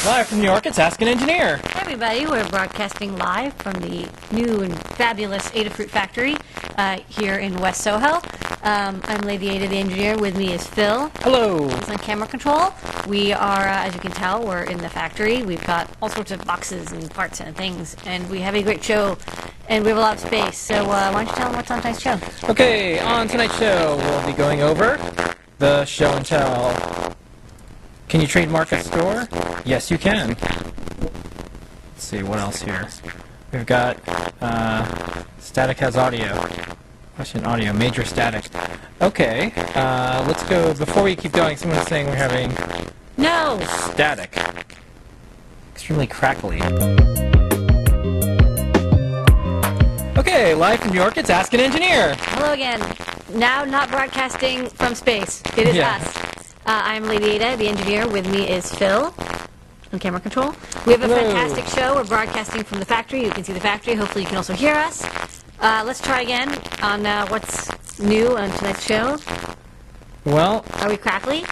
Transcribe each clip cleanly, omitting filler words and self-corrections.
Live from New York, it's Ask an Engineer. Hi everybody, we're broadcasting live from the new and fabulous Adafruit factory here in West Soho. I'm Lady Ada, the engineer. With me is Phil. Hello. He's on camera control. We are, as you can tell, we're in the factory. We've got all sorts of boxes and parts and things, and we have a great show, and we have a lot of space. So why don't you tell them what's on tonight's show? Okay, on tonight's show, we'll be going over the show and tell. Can you trademark a store? Yes, you can. Let's see, what else here? We've got static has audio. Question audio, major static. Okay, let's go. Before we keep going, someone's saying we're having No! static. Extremely crackly. Okay, live from New York, it's Ask an Engineer. Hello again. Now not broadcasting from space. It is us. I'm Lady Ada, the engineer. With me is Phil on camera control. We have a fantastic show. We're broadcasting from the factory. You can see the factory. Hopefully you can also hear us. Let's try again on what's new on tonight's show. Well, are we crackly?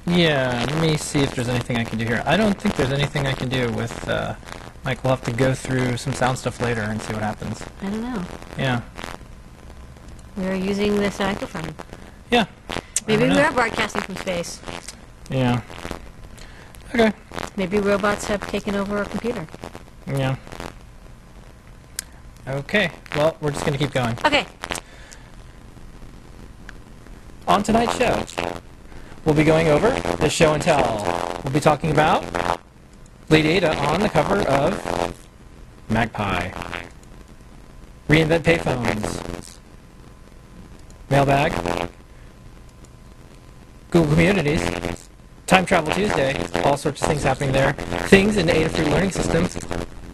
Yeah, let me see if there's anything I can do here. I don't think there's anything I can do with, like, we'll have to go through some sound stuff later and see what happens. I don't know. Yeah. We're using this microphone. Yeah. Maybe we are broadcasting from space. Yeah. Okay. Maybe robots have taken over our computer. Yeah. Okay. Well, we're just going to keep going. Okay. On tonight's show, we'll be going over the show and tell. We'll be talking about Lady Ada on the cover of Magpie. Reinvent payphones. Mailbag. Google Communities, Time Travel Tuesday, all sorts of things happening there. Things in the Adafruit Learning System,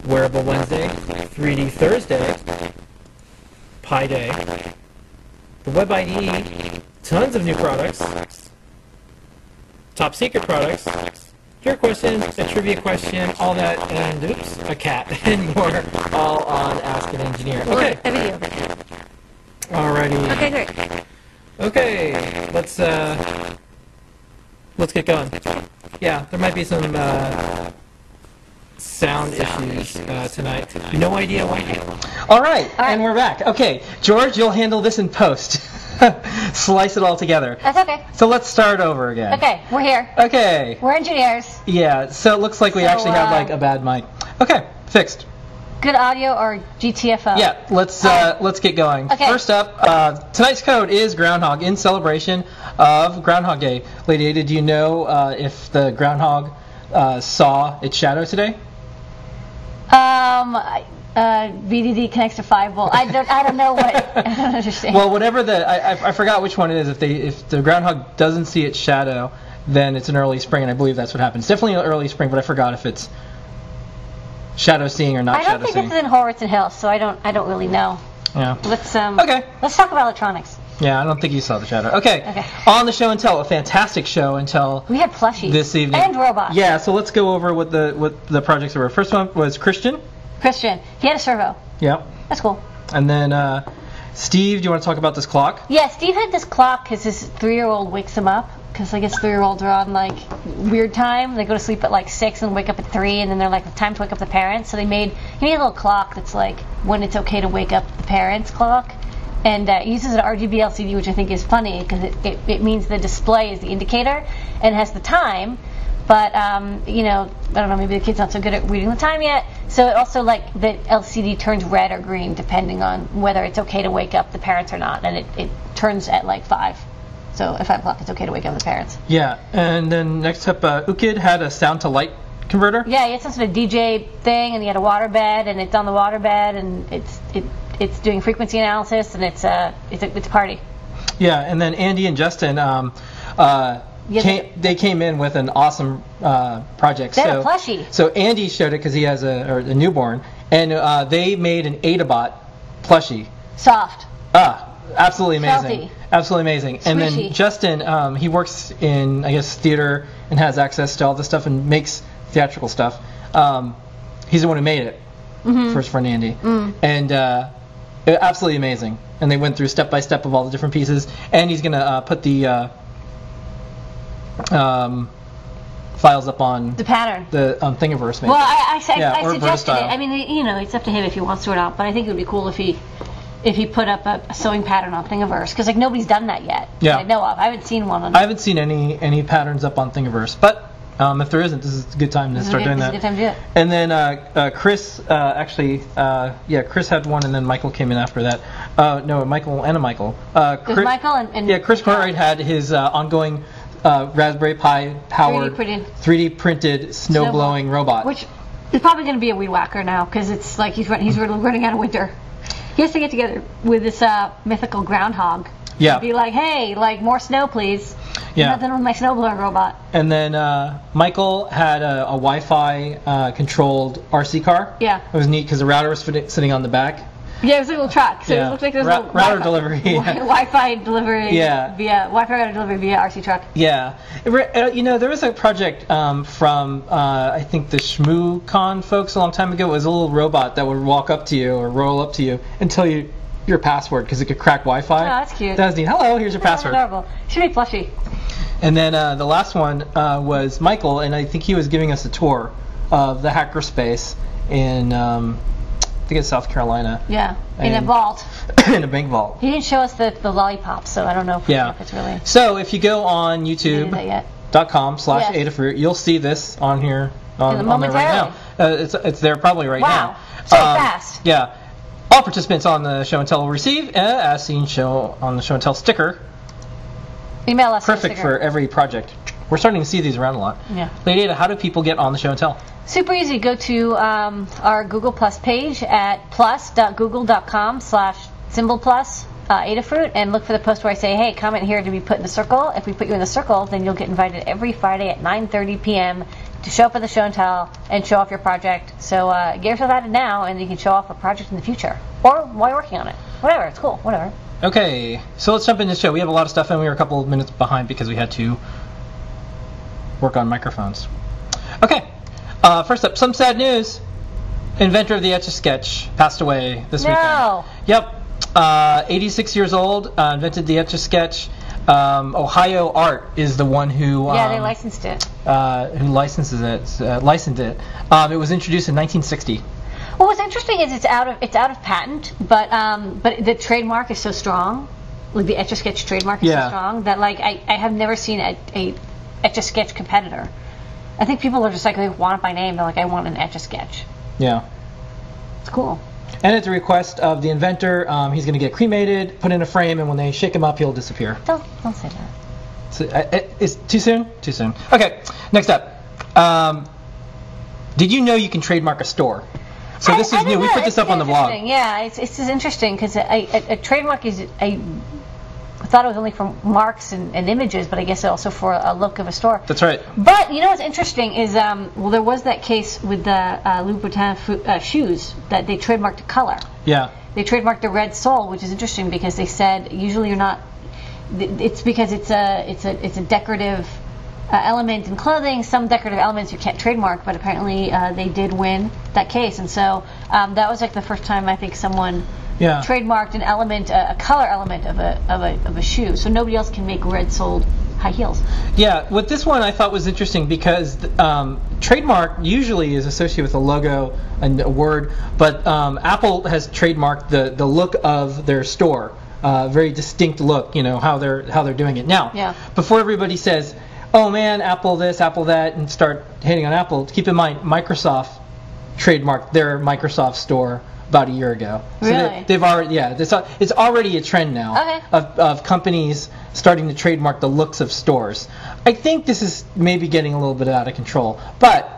Wearable Wednesday, 3D Thursday, Pi Day, the Web IDE, tons of new products, top secret products, your questions, a trivia question, all that, and oops, a cat, and more, all on Ask an Engineer. Okay. A video. Alrighty. Okay, great. Okay, let's get going. Yeah, there might be some sound issues tonight. No idea why. All right, and we're back. Okay, George, you'll handle this in post. Slice it all together. That's okay. So let's start over again. Okay, we're here. Okay. We're engineers. Yeah, so it looks like we actually have like a bad mic. Okay, fixed. Good audio or GTFO? Yeah, let's get going. Okay. First up, tonight's code is Groundhog in celebration of Groundhog Day. Lady Ada, do you know if the groundhog saw its shadow today? VDD connects to 5 volt. I don't know what. I don't understand. Well, whatever I forgot which one it is. If the groundhog doesn't see its shadow, then it's an early spring, and I believe that's what happens. Definitely an early spring, but I forgot if it's shadow seeing or not shadow seeing. I don't think it's in Horwitz Hills, so I don't really know. Yeah. Let's talk about electronics. Yeah, I don't think you saw the shadow. Okay. On the show and tell, a fantastic show and tell. We had plushies this evening and robots. Yeah, so let's go over what the projects were. First one was Christian. He had a servo. Yep. That's cool. And then Steve, do you want to talk about this clock? Yeah, Steve had this clock because his 3-year-old wakes him up. Because I guess 3-year-olds are on like weird time. They go to sleep at like 6 and wake up at 3, and then they're like, time to wake up the parents. So he made a little clock that's like when it's okay to wake up the parents clock, and it uses an RGB LCD, which I think is funny because it means the display is the indicator and has the time. But I don't know, maybe the kid's not so good at reading the time yet. So it also like the LCD turns red or green depending on whether it's okay to wake up the parents or not, and it turns at like 5. So at 5 o'clock, it's okay to wake up the parents. Yeah, and then next up, Ukid had a sound to light converter. Yeah, he had some sort of DJ thing, and he had a water bed, and it's on the water bed, and it's doing frequency analysis, and it's a party. Yeah, and then Andy and Justin, they came in with an awesome project. They had a plushie. So Andy showed it because he has a newborn, and they made an Adabot plushie. Soft. Absolutely amazing. Healthy. Absolutely amazing. Swishy. And then Justin, he works in, I guess, theater and has access to all this stuff and makes theatrical stuff. He's the one who made it for Andy. And absolutely amazing. And they went through step by step of all the different pieces. And he's going to put the files up on The pattern. the Thingiverse. Maybe. Well, I or suggested it. Vertastyle. I mean, it's up to him if he wants to or not. But I think it would be cool if he put up a sewing pattern on Thingiverse, because like nobody's done that yet. Yeah. That I know of. I haven't seen one on. I haven't seen any patterns up on Thingiverse, but if there isn't, this is a good time to start doing that. This is a good time to do it. And then Chris, Chris had one, and then Michael came in after that. No, Michael and a Michael. There's Michael and Chris Cartwright had his ongoing Raspberry Pi powered 3D printed snow blowing robot. Which is probably going to be a weed whacker now, because it's like he's running out of winter. He has to get together with this mythical groundhog. Yeah. Be like, hey, like more snow, please. Yeah. Nothing with my snowblowing robot. And then Michael had a Wi-Fi controlled RC car. Yeah. It was neat because the router was sitting on the back. Yeah, it was a little truck. So it looked like there was a router delivery. Wi-Fi delivery. Yeah. Wi-Fi router delivery via RC truck. Yeah. There was a project from I think the ShmooCon folks a long time ago. It was a little robot that would walk up to you or roll up to you and tell you your password because it could crack Wi-Fi. Oh, that's cute. That was neat. Hello, here's your password. Adorable. Should be plushy. And then the last one was Michael, and I think he was giving us a tour of the hackerspace in I think it's South Carolina. Yeah, in a vault. In a bank vault. He didn't show us the lollipops, so I don't know if it's really. So if you go on YouTube.com/Adafruit, you'll see this on here on there right now. It's there probably right now. So fast. Yeah. All participants on the show and tell will receive as seen show on the show and tell sticker. Email us. Perfect for every project. We're starting to see these around a lot. Yeah. Lady Ada, how do people get on the show and tell? Super easy. Go to our Google Plus page at plus.google.com/symbol plus Adafruit and look for the post where I say, hey, comment here to be put in the circle. If we put you in the circle, then you'll get invited every Friday at 9:30 p.m. to show up at the show and tell and show off your project. So get yourself added now, and you can show off a project in the future or while you're working on it. Whatever. It's cool. Whatever. Okay, so let's jump into the show. We have a lot of stuff, and we were a couple of minutes behind because we had to work on microphones. Okay, first up, some sad news. Inventor of the Etch-A-Sketch passed away this weekend. Yep, 86 years old, invented the Etch-A-Sketch. Ohio Art is the one who... they licensed it. Who licensed it. It was introduced in 1960. Well, what's interesting is it's out of patent, but the trademark is so strong, like the Etch-A-Sketch trademark is so strong that like I have never seen a Etch-A-Sketch competitor. I think people are just like they want it by name. They're like, I want an Etch-A-Sketch. Yeah, it's cool. And at the request of the inventor, he's going to get cremated, put in a frame, and when they shake him up, he'll disappear. Don't say that. So, it's too soon. Too soon. Okay, next up. Did you know you can trademark a store? So this is new. We put this up on the blog. Yeah, it's just interesting because a trademark is I thought it was only for marks and images, but I guess also for a look of a store. That's right. But you know what's interesting is there was that case with the Louboutin shoes that they trademarked a color. Yeah. They trademarked the red sole, which is interesting because they said usually you're not. It's because it's a decorative element in clothing. Some decorative elements you can't trademark, but apparently they did win that case, and so that was like the first time I think someone trademarked an element, a color element of a shoe. So nobody else can make red-soled high heels. Yeah, with this one I thought was interesting because trademark usually is associated with a logo and a word, but Apple has trademarked the look of their store, very distinct look. You know how they're doing it now. Yeah. Before everybody says, oh man, Apple this, Apple that, and start hating on Apple, keep in mind, Microsoft trademarked their Microsoft store about a year ago. Really? So they've already, it's already a trend now of companies starting to trademark the looks of stores. I think this is maybe getting a little bit out of control, but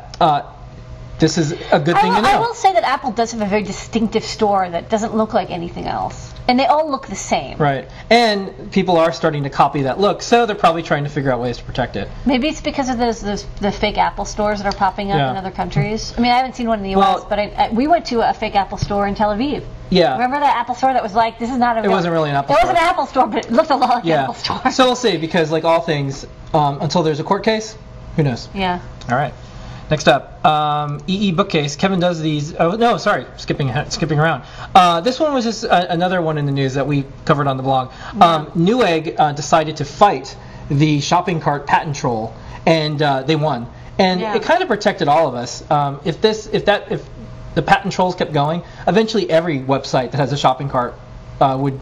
this is a good thing to know. I will say that Apple does have a very distinctive store that doesn't look like anything else. And they all look the same. Right. And people are starting to copy that look, so they're probably trying to figure out ways to protect it. Maybe it's because of the fake Apple stores that are popping up in other countries. I mean, I haven't seen one in the U.S., but we went to a fake Apple store in Tel Aviv. Yeah. Remember that Apple store that was like, this is not a... It wasn't really an Apple store. It was an Apple store, but it looked a lot like an Apple store. So we'll see, because like all things, until there's a court case, who knows? Yeah. All right. Next up, EE Bookcase. Kevin does these. Oh no, sorry, skipping around. This one was just another one in the news that we covered on the blog. Newegg decided to fight the shopping cart patent troll, and they won. and Yeah. it kind of protected all of us. If the patent trolls kept going, eventually every website that has a shopping cart would.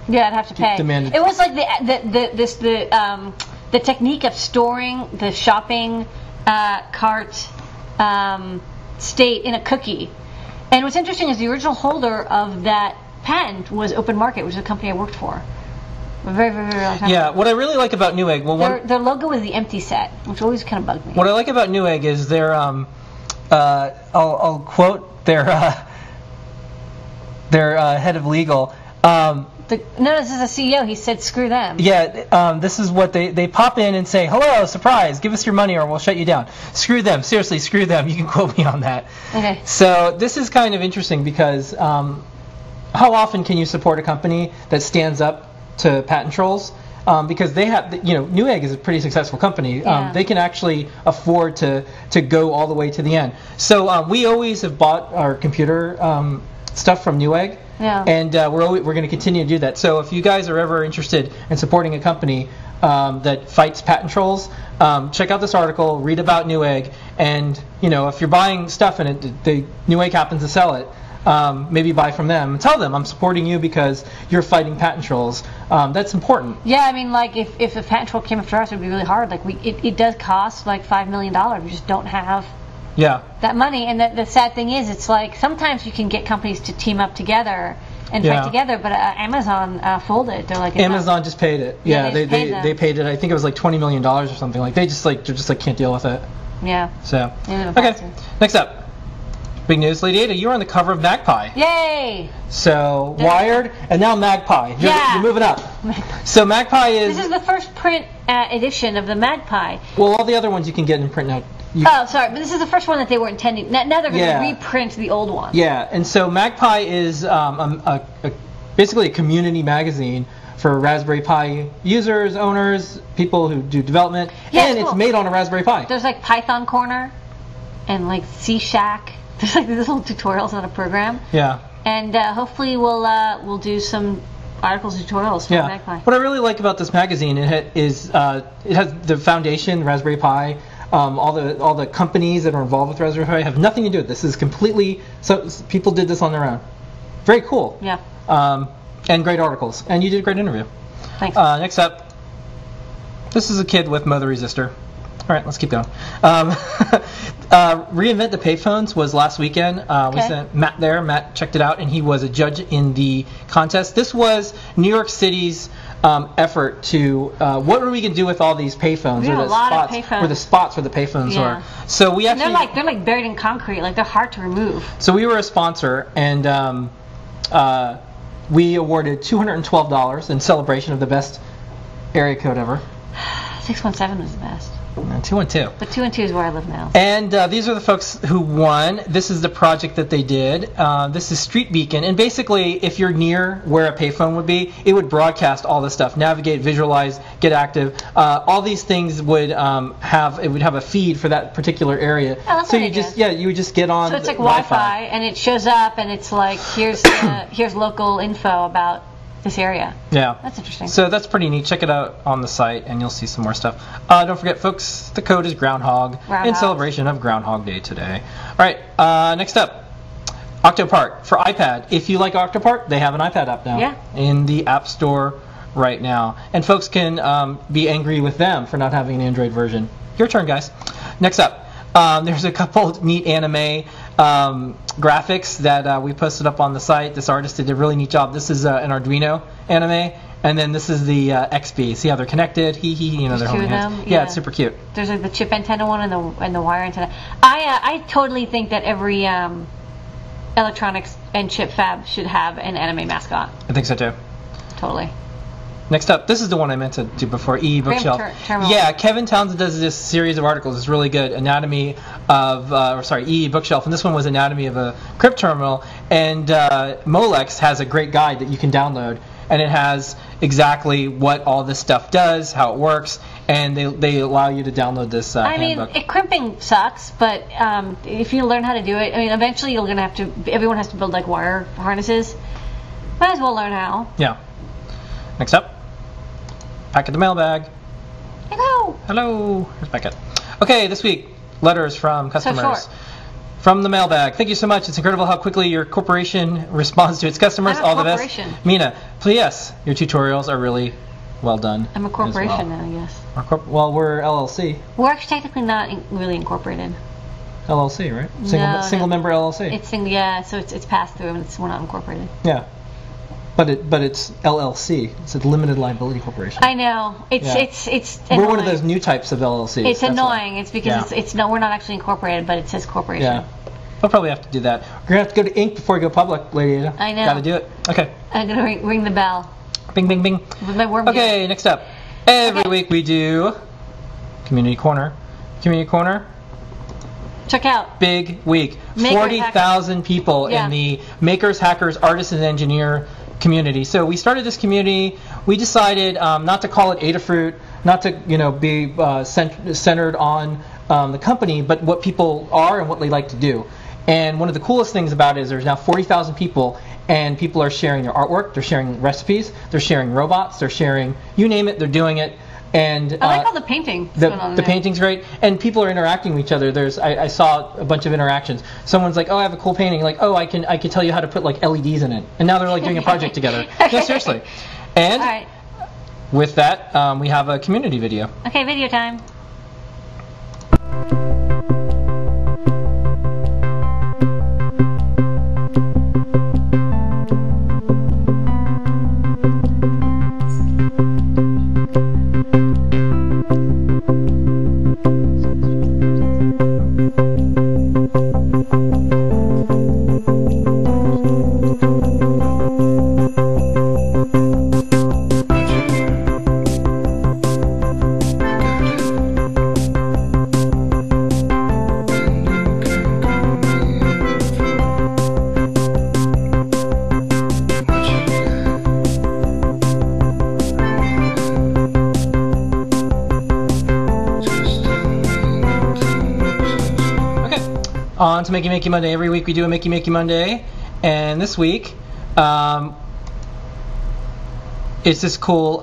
Yeah, I'd have to pay. Demanded. It was like the technique of storing the shopping cart state in a cookie. And what's interesting is the original holder of that patent was Open Market, which is a company I worked for. A very, very, very long time Yeah, ago. what I really like about Newegg, Their logo was the empty set, which always kind of bugged me. what I like about Newegg is their I'll quote their head of legal. No, this is a CEO. He said, "Screw them." Yeah, this is what they pop in and say, "Hello, surprise! Give us your money or we'll shut you down." Screw them, seriously, screw them. You can quote me on that. Okay. So this is kind of interesting because how often can you support a company that stands up to patent trolls? Because they have, Newegg is a pretty successful company. Yeah. They can actually afford to go all the way to the end. So we always have bought our computer stuff from Newegg. Yeah. And we're going to continue to do that. So if you guys are ever interested in supporting a company that fights patent trolls, check out this article, read about Newegg, and if you're buying stuff and Newegg happens to sell it, maybe buy from them. Tell them I'm supporting you because you're fighting patent trolls. That's important. Yeah, I mean, like if a patent troll came after us, it would be really hard. Like it does cost like $5 million. We just don't have that money. And the sad thing is, it's like sometimes you can get companies to team up together and fight together, but Amazon folded. They're like, Amazon just paid it. Yeah, they paid it. I think it was like $20 million or something. Like they're just can't deal with it. Yeah. So Okay. Next up. Big news, Lady Ada, you're on the cover of Magpie. Yay! So, Wired, and now Magpie. You're moving up. So Magpie is... This is the first print edition of the Magpie. Well, all the other ones you can get in print now. Oh, sorry, but this is the first one that they were intending. Now they're going to reprint the old one. Yeah, and so Magpie is basically a community magazine for Raspberry Pi users, owners, people who do development, and it's made on a Raspberry Pi. There's like Python Corner and like C-Shack. There's like these little tutorials on a program. Yeah. And hopefully we'll do some articles and tutorials for Magpie. What I really like about this magazine it has the foundation, Raspberry Pi, all the companies that are involved with Raspberry Pi have nothing to do with this. This is completely people did this on their own. Very cool. Yeah. And great articles. And you did a great interview. Thanks. Next up, this is a kid with Mow the Resistor. All right, let's keep going. Reinvent the Payphones was last weekend. We sent Matt there. Matt checked it out, and he was a judge in the contest. This was New York City's effort to what are we going to do with all these payphones? We have a lot of payphones. Where the spots where the payphones are. So we actually they're like buried in concrete. Like they're hard to remove. So we were a sponsor, and we awarded $212 in celebration of the best area code ever. 617 was the best. 212. But 212 is where I live now. And these are the folks who won. This is the project that they did. This is Street Beacon. And basically, if you're near where a payphone would be, it would broadcast all this stuff. Navigate, visualize, get active. All these things would have a feed for that particular area. Oh, that's so you would just get on. So it's like Wi-Fi, and it shows up, and it's like here's local info about this area. Yeah. That's interesting. So that's pretty neat. Check it out on the site and you'll see some more stuff. Don't forget, folks, the code is Groundhog in celebration of Groundhog Day today. All right, next up, Octopart for iPad. If you like Octopart, they have an iPad app now in the App Store right now. And folks can be angry with them for not having an Android version. Your turn, guys. Next up, there's a couple neat anime graphics that we posted up on the site. This artist did a really neat job. This is an Arduino anime, and then this is the XB. See how they're connected? They're holding hands. Yeah, it's super cute. There's like the chip antenna one and the wire antenna. I totally think that every electronics and chip fab should have an anime mascot. I think so too. Totally. Next up, this is the one I meant to do before, Bookshelf. Yeah, Kevin Townsend does this series of articles. It's really good. Anatomy of, Bookshelf, and this one was Anatomy of a Crypt Terminal. And Molex has a great guide that you can download, and it has exactly what all this stuff does, how it works, and they allow you to download this handbook. Crimping sucks, but if you learn how to do it, eventually everyone has to build like wire harnesses. Might as well learn how. Yeah. Next up, Packet the Mailbag. Hello. Hello. Here's Packet. Okay, this week, letters from customers. short. From the mailbag. Thank you so much. It's incredible how quickly your corporation responds to its customers. I'm a All the corporation. best. Mina, yes, your tutorials are really well done. I'm a corporation now, I guess. Well, we're LLC. We're actually technically not really incorporated. LLC, right? Single member LLC. It's so it's passed through, and we're not incorporated. Yeah, but it's LLC. It's a limited liability corporation. I know. It's We're one of those new types of LLCs. It's annoying. It's because we're not actually incorporated, but it says corporation. Yeah. We'll probably have to do that. We're gonna have to go to ink before we go public, Lady Ada. I know. Got to do it. Okay. I'm gonna ring the bell. Bing, bing, bing. With my worm Okay, gear. next up. Every week we do Community Corner. Community Corner. Check out. Big week. Makers, 40,000 people in the makers, hackers, artists, and engineer community. So we started this community. We decided not to call it Adafruit, not to be centered on the company, but what people are and what they like to do. And one of the coolest things about it is there's now 40,000 people, and people are sharing their artwork, they're sharing recipes, they're sharing robots, they're sharing, you name it, they're doing it. And I like all the painting. The painting's great, and people are interacting with each other. I saw a bunch of interactions. Someone's like, "Oh, I have a cool painting." Like, "Oh, I can tell you how to put like LEDs in it," and now they're like doing a project together. No, seriously. And all right. with that, we have a community video. Okay, video time. On to Makey Monday. Every week we do a Makey Monday, and this week it's this cool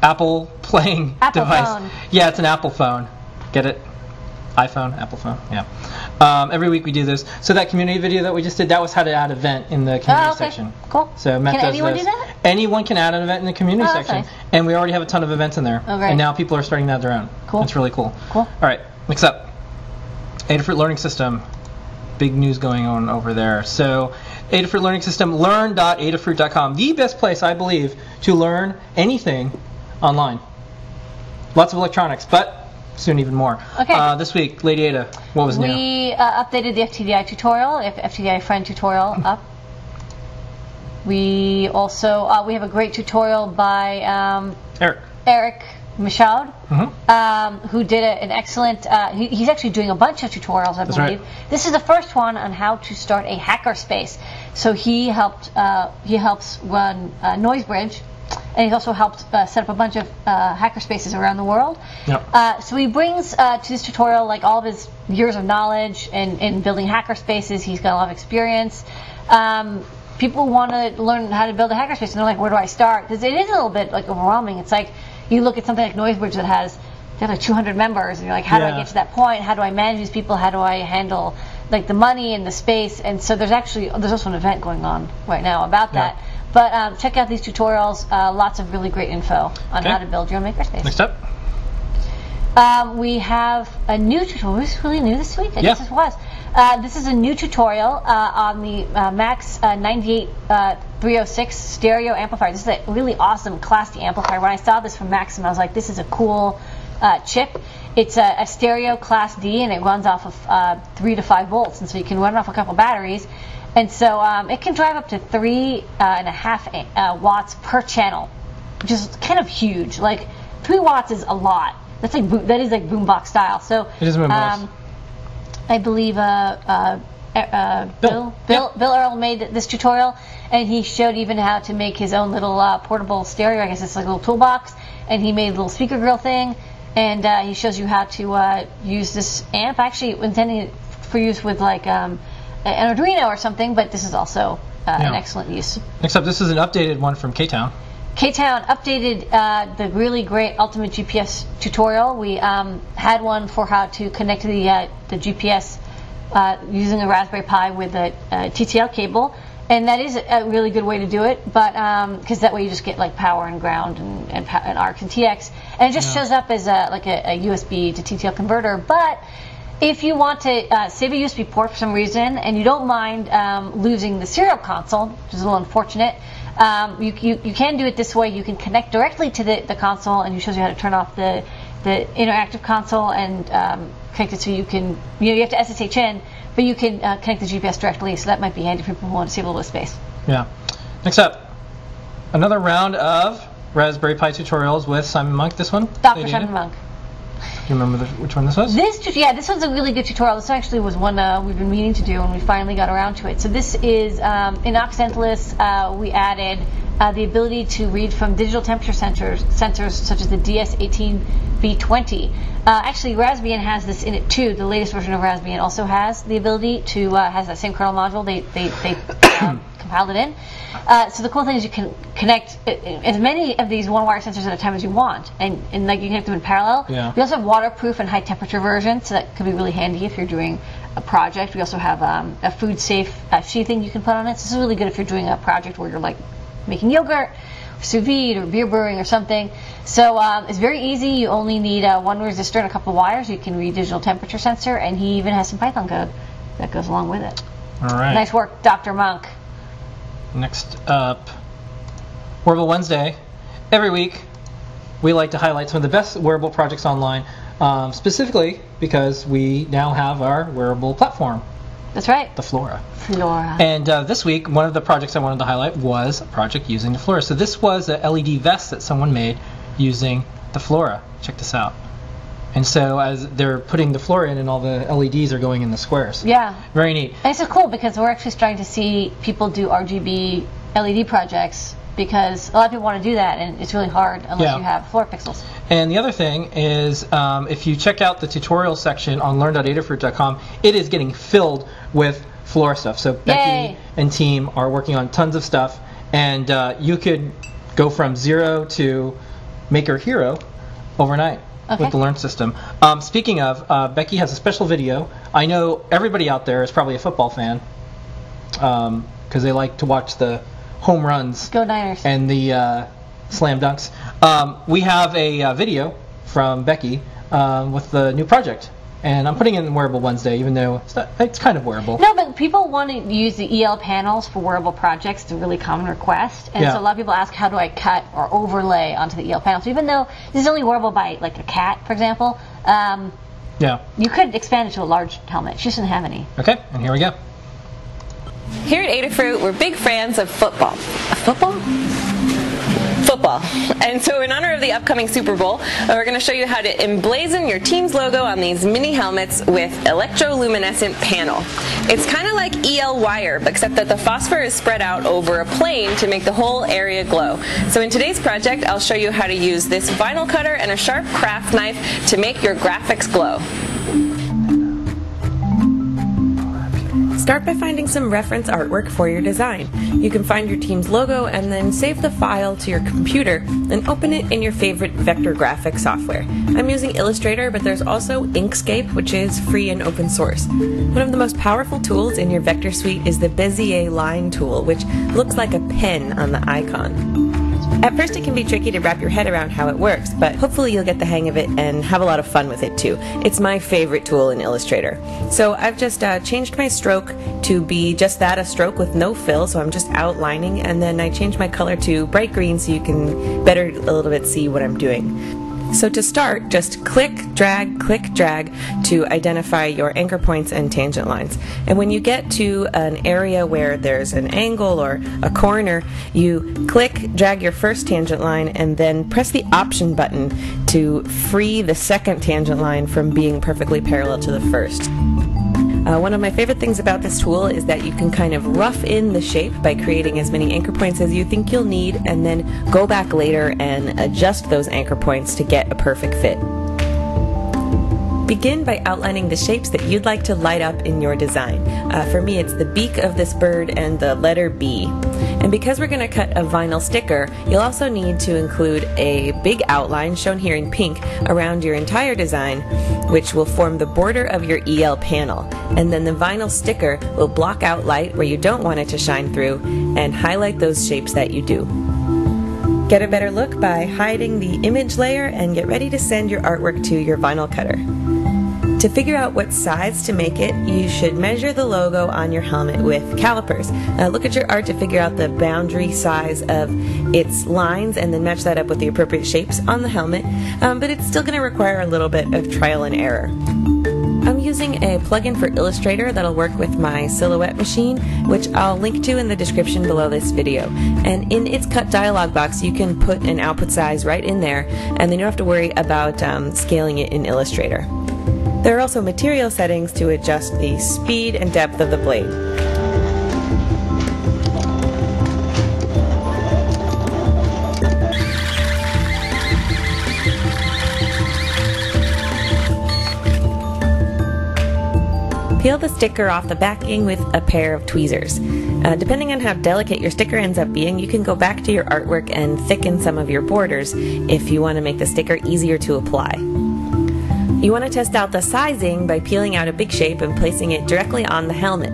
Apple playing Apple device. phone. Yeah, it's an Apple phone. Get it? iPhone, Apple phone. Yeah. Every week we do this. So that community video that we just did, that was how to add event in the community section. Cool. So Matt Can does anyone this. do that? Anyone can add an event in the community Oh, that's section, nice. and we already have a ton of events in there. Oh, great. And now people are starting to add their own. Cool. That's really cool. Cool. All right, next up, Adafruit Learning System. Big news going on over there. So Adafruit Learning System, learn.adafruit.com. The best place, I believe, to learn anything online. Lots of electronics, but soon even more. Okay. This week, Lady Ada, what was new? We updated the FTDI tutorial, FTDI friend tutorial up. We also we have a great tutorial by Eric Michaud, who did an excellent. He's actually doing a bunch of tutorials, I believe. Right. This is the first one on how to start a hackerspace. So he helps run NoiseBridge, and he's also helped set up a bunch of hackerspaces around the world. Yep. So he brings to this tutorial like all of his years of knowledge in building hackerspaces. He's got a lot of experience. People want to learn how to build a hackerspace, and they're like, "Where do I start?" Because it is a little bit like overwhelming. It's like you look at something like NoiseBridge that has 200 members, and you're like, "How do I get to that point? How do I manage these people? How do I handle like the money and the space?" And so there's also an event going on right now about that. But check out these tutorials. Lots of really great info on how to build your own makerspace. Next up. We have a new tutorial. Was this really new this week? I guess it was. This is a new tutorial on the Max 98306 Stereo Amplifier. This is a really awesome Class D amplifier. When I saw this from Maxim, I was like, this is a cool chip. It's a stereo Class D, and it runs off of 3 to 5 volts, and so you can run it off a couple batteries. And so it can drive up to 3.5 watts per channel, which is kind of huge. Like 3 watts is a lot. That is like boombox style. So it is boombox. I believe Bill Earl made this tutorial, and he showed even how to make his own little portable stereo. I guess it's like a little toolbox, and he made a little speaker grill thing, and he shows you how to use this amp. Actually, intending it for use with like an Arduino or something, but this is also an excellent use. Next up, this is an updated one from K-Town. K-Town updated the really great Ultimate GPS tutorial. We had one for how to connect to the GPS using a Raspberry Pi with a TTL cable, and that is a really good way to do it. But because that way you just get like power and ground and ARC and TX, and it just shows up as a USB to TTL converter. But if you want to save a USB port for some reason, and you don't mind losing the serial console, which is a little unfortunate, you can do it this way. You can connect directly to the console, and it shows you how to turn off the interactive console and connect it so you can, you have to SSH in, but you can connect the GPS directly, so that might be handy for people who want to save a little space. Yeah. Next up, another round of Raspberry Pi tutorials with Simon Monk. This one? Dr. Simon Monk. Do you remember which one this was? This one's a really good tutorial. This actually was one we've been meaning to do, and we finally got around to it. So this is, in Occidentalist, we added the ability to read from digital temperature sensors such as the DS18B20. Actually, Raspbian has this in it too. The latest version of Raspbian also has the ability to, has that same kernel module. They compiled it in. So the cool thing is you can connect as many of these one-wire sensors at a time as you want, and like you connect them in parallel. Yeah. We also have waterproof and high-temperature versions, so that could be really handy if you're doing a project. We also have a food-safe sheathing you can put on it. So this is really good if you're doing a project where you're like making yogurt, or sous vide, or beer brewing or something. So it's very easy. You only need one resistor and a couple of wires. You can read digital temperature sensor, and he even has some Python code that goes along with it. All right. Nice work, Dr. Monk. Next up, Wearable Wednesday. Every week, we like to highlight some of the best wearable projects online, specifically because we now have our wearable platform. That's right. The Flora. Flora. And this week, one of the projects I wanted to highlight was a project using the Flora. So this was a LED vest that someone made using the Flora. Check this out. And so as they're putting the Flora in, and all the LEDs are going in the squares. Yeah. Very neat. And it's so cool because we're actually starting to see people do RGB LED projects, because a lot of people want to do that, and it's really hard unless you have Flora pixels. And the other thing is, if you check out the tutorial section on learn.adafruit.com, it is getting filled with Flora stuff. So Becky and team are working on tons of stuff, and you could go from zero to Maker Hero overnight. Okay. With the Learn system. Speaking of, Becky has a special video. I know everybody out there is probably a football fan, because they like to watch the home runs. Go Niners. And the slam dunks. We have a video from Becky with the new project. And I'm putting it in Wearable Wednesday, even though it's kind of wearable. No, but people want to use the EL panels for wearable projects. It's a really common request. And so a lot of people ask, how do I cut or overlay onto the EL panels? So even though this is only wearable by like a cat, for example, you could expand it to a large helmet. She doesn't have any. Okay, and here we go. Here at Adafruit, we're big fans of football. Football? Football. And so in honor of the upcoming Super Bowl, we're going to show you how to emblazon your team's logo on these mini helmets with electroluminescent panel. It's kind of like EL wire, except that the phosphor is spread out over a plane to make the whole area glow. So in today's project, I'll show you how to use this vinyl cutter and a sharp craft knife to make your graphics glow. Start by finding some reference artwork for your design. You can find your team's logo and then save the file to your computer and open it in your favorite vector graphics software. I'm using Illustrator, but there's also Inkscape, which is free and open source. One of the most powerful tools in your vector suite is the Bezier line tool, which looks like a pen on the icon. At first it can be tricky to wrap your head around how it works, but hopefully you'll get the hang of it and have a lot of fun with it too. It's my favorite tool in Illustrator. So I've just changed my stroke to be just that, a stroke with no fill, so I'm just outlining, and then I changed my color to bright green so you can better a little bit see what I'm doing. So to start, just click, drag to identify your anchor points and tangent lines. And when you get to an area where there's an angle or a corner, you click, drag your first tangent line, and then press the Option button to free the second tangent line from being perfectly parallel to the first. One of my favorite things about this tool is that you can kind of rough in the shape by creating as many anchor points as you think you'll need, and then go back later and adjust those anchor points to get a perfect fit. Begin by outlining the shapes that you'd like to light up in your design. For me, it's the beak of this bird and the letter B. And because we're going to cut a vinyl sticker, you'll also need to include a big outline, shown here in pink, around your entire design, which will form the border of your EL panel. And then the vinyl sticker will block out light where you don't want it to shine through and highlight those shapes that you do. Get a better look by hiding the image layer and get ready to send your artwork to your vinyl cutter. To figure out what size to make it, you should measure the logo on your helmet with calipers. Look at your art to figure out the boundary size of its lines and then match that up with the appropriate shapes on the helmet, but it's still going to require a little bit of trial and error. I'm using a plugin for Illustrator that'll work with my Silhouette machine, which I'll link to in the description below this video. And in its cut dialog box, you can put an output size right in there, and then you don't have to worry about scaling it in Illustrator. There are also material settings to adjust the speed and depth of the blade. Peel the sticker off the backing with a pair of tweezers. Depending on how delicate your sticker ends up being, you can go back to your artwork and thicken some of your borders if you want to make the sticker easier to apply. You want to test out the sizing by peeling out a big shape and placing it directly on the helmet.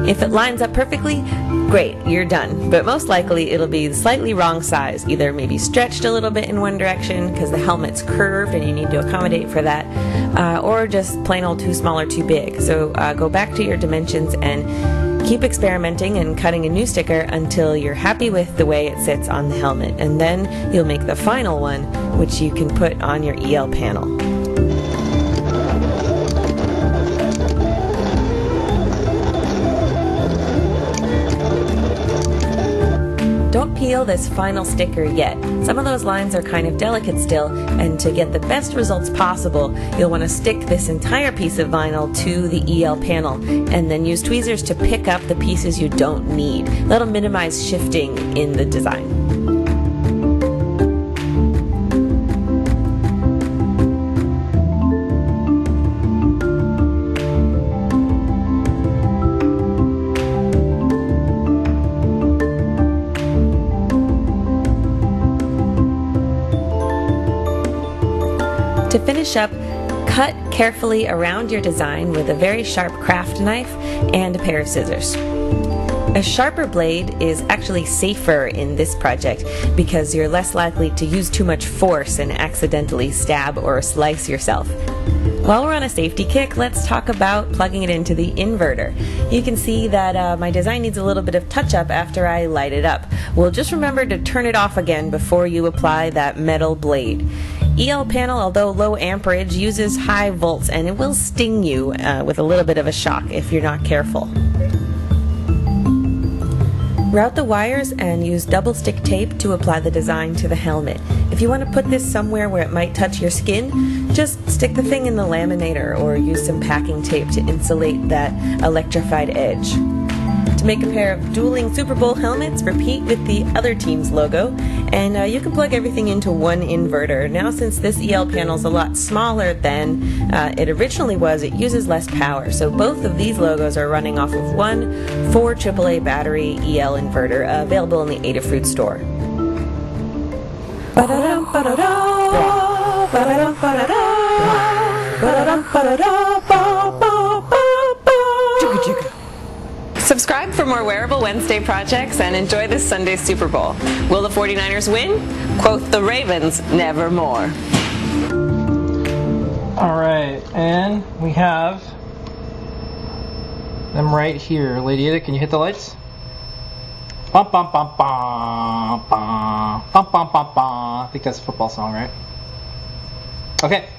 If it lines up perfectly, great, you're done. But most likely it'll be the slightly wrong size, either maybe stretched a little bit in one direction because the helmet's curved and you need to accommodate for that, or just plain old too small or too big. So go back to your dimensions and keep experimenting and cutting a new sticker until you're happy with the way it sits on the helmet. And then you'll make the final one, which you can put on your EL panel. Don't peel this final sticker yet. Some of those lines are kind of delicate still, and to get the best results possible, you'll want to stick this entire piece of vinyl to the EL panel, and then use tweezers to pick up the pieces you don't need. That'll minimize shifting in the design. To finish up, cut carefully around your design with a very sharp craft knife and a pair of scissors. A sharper blade is actually safer in this project because you're less likely to use too much force and accidentally stab or slice yourself. While we're on a safety kick, let's talk about plugging it into the inverter. You can see that my design needs a little bit of touch-up after I light it up. Well, just remember to turn it off again before you apply that metal blade. EL panel, although low amperage, uses high volts and it will sting you with a little bit of a shock if you're not careful. Route the wires and use double stick tape to apply the design to the helmet. If you want to put this somewhere where it might touch your skin, just stick the thing in the laminator or use some packing tape to insulate that electrified edge. To make a pair of dueling Super Bowl helmets, repeat with the other team's logo, and you can plug everything into one inverter. Now, since this EL panel is a lot smaller than it originally was, it uses less power. So both of these logos are running off of one 4 AAA battery EL inverter available in the Adafruit store. Subscribe for more Wearable Wednesday projects and enjoy this Sunday's Super Bowl. Will the 49ers win? Quote the Ravens, nevermore. Alright, and we have them right here. Lady Ada, can you hit the lights? Bum bum bum bum bum bum bum bum bum. I think that's a football song, right? Okay.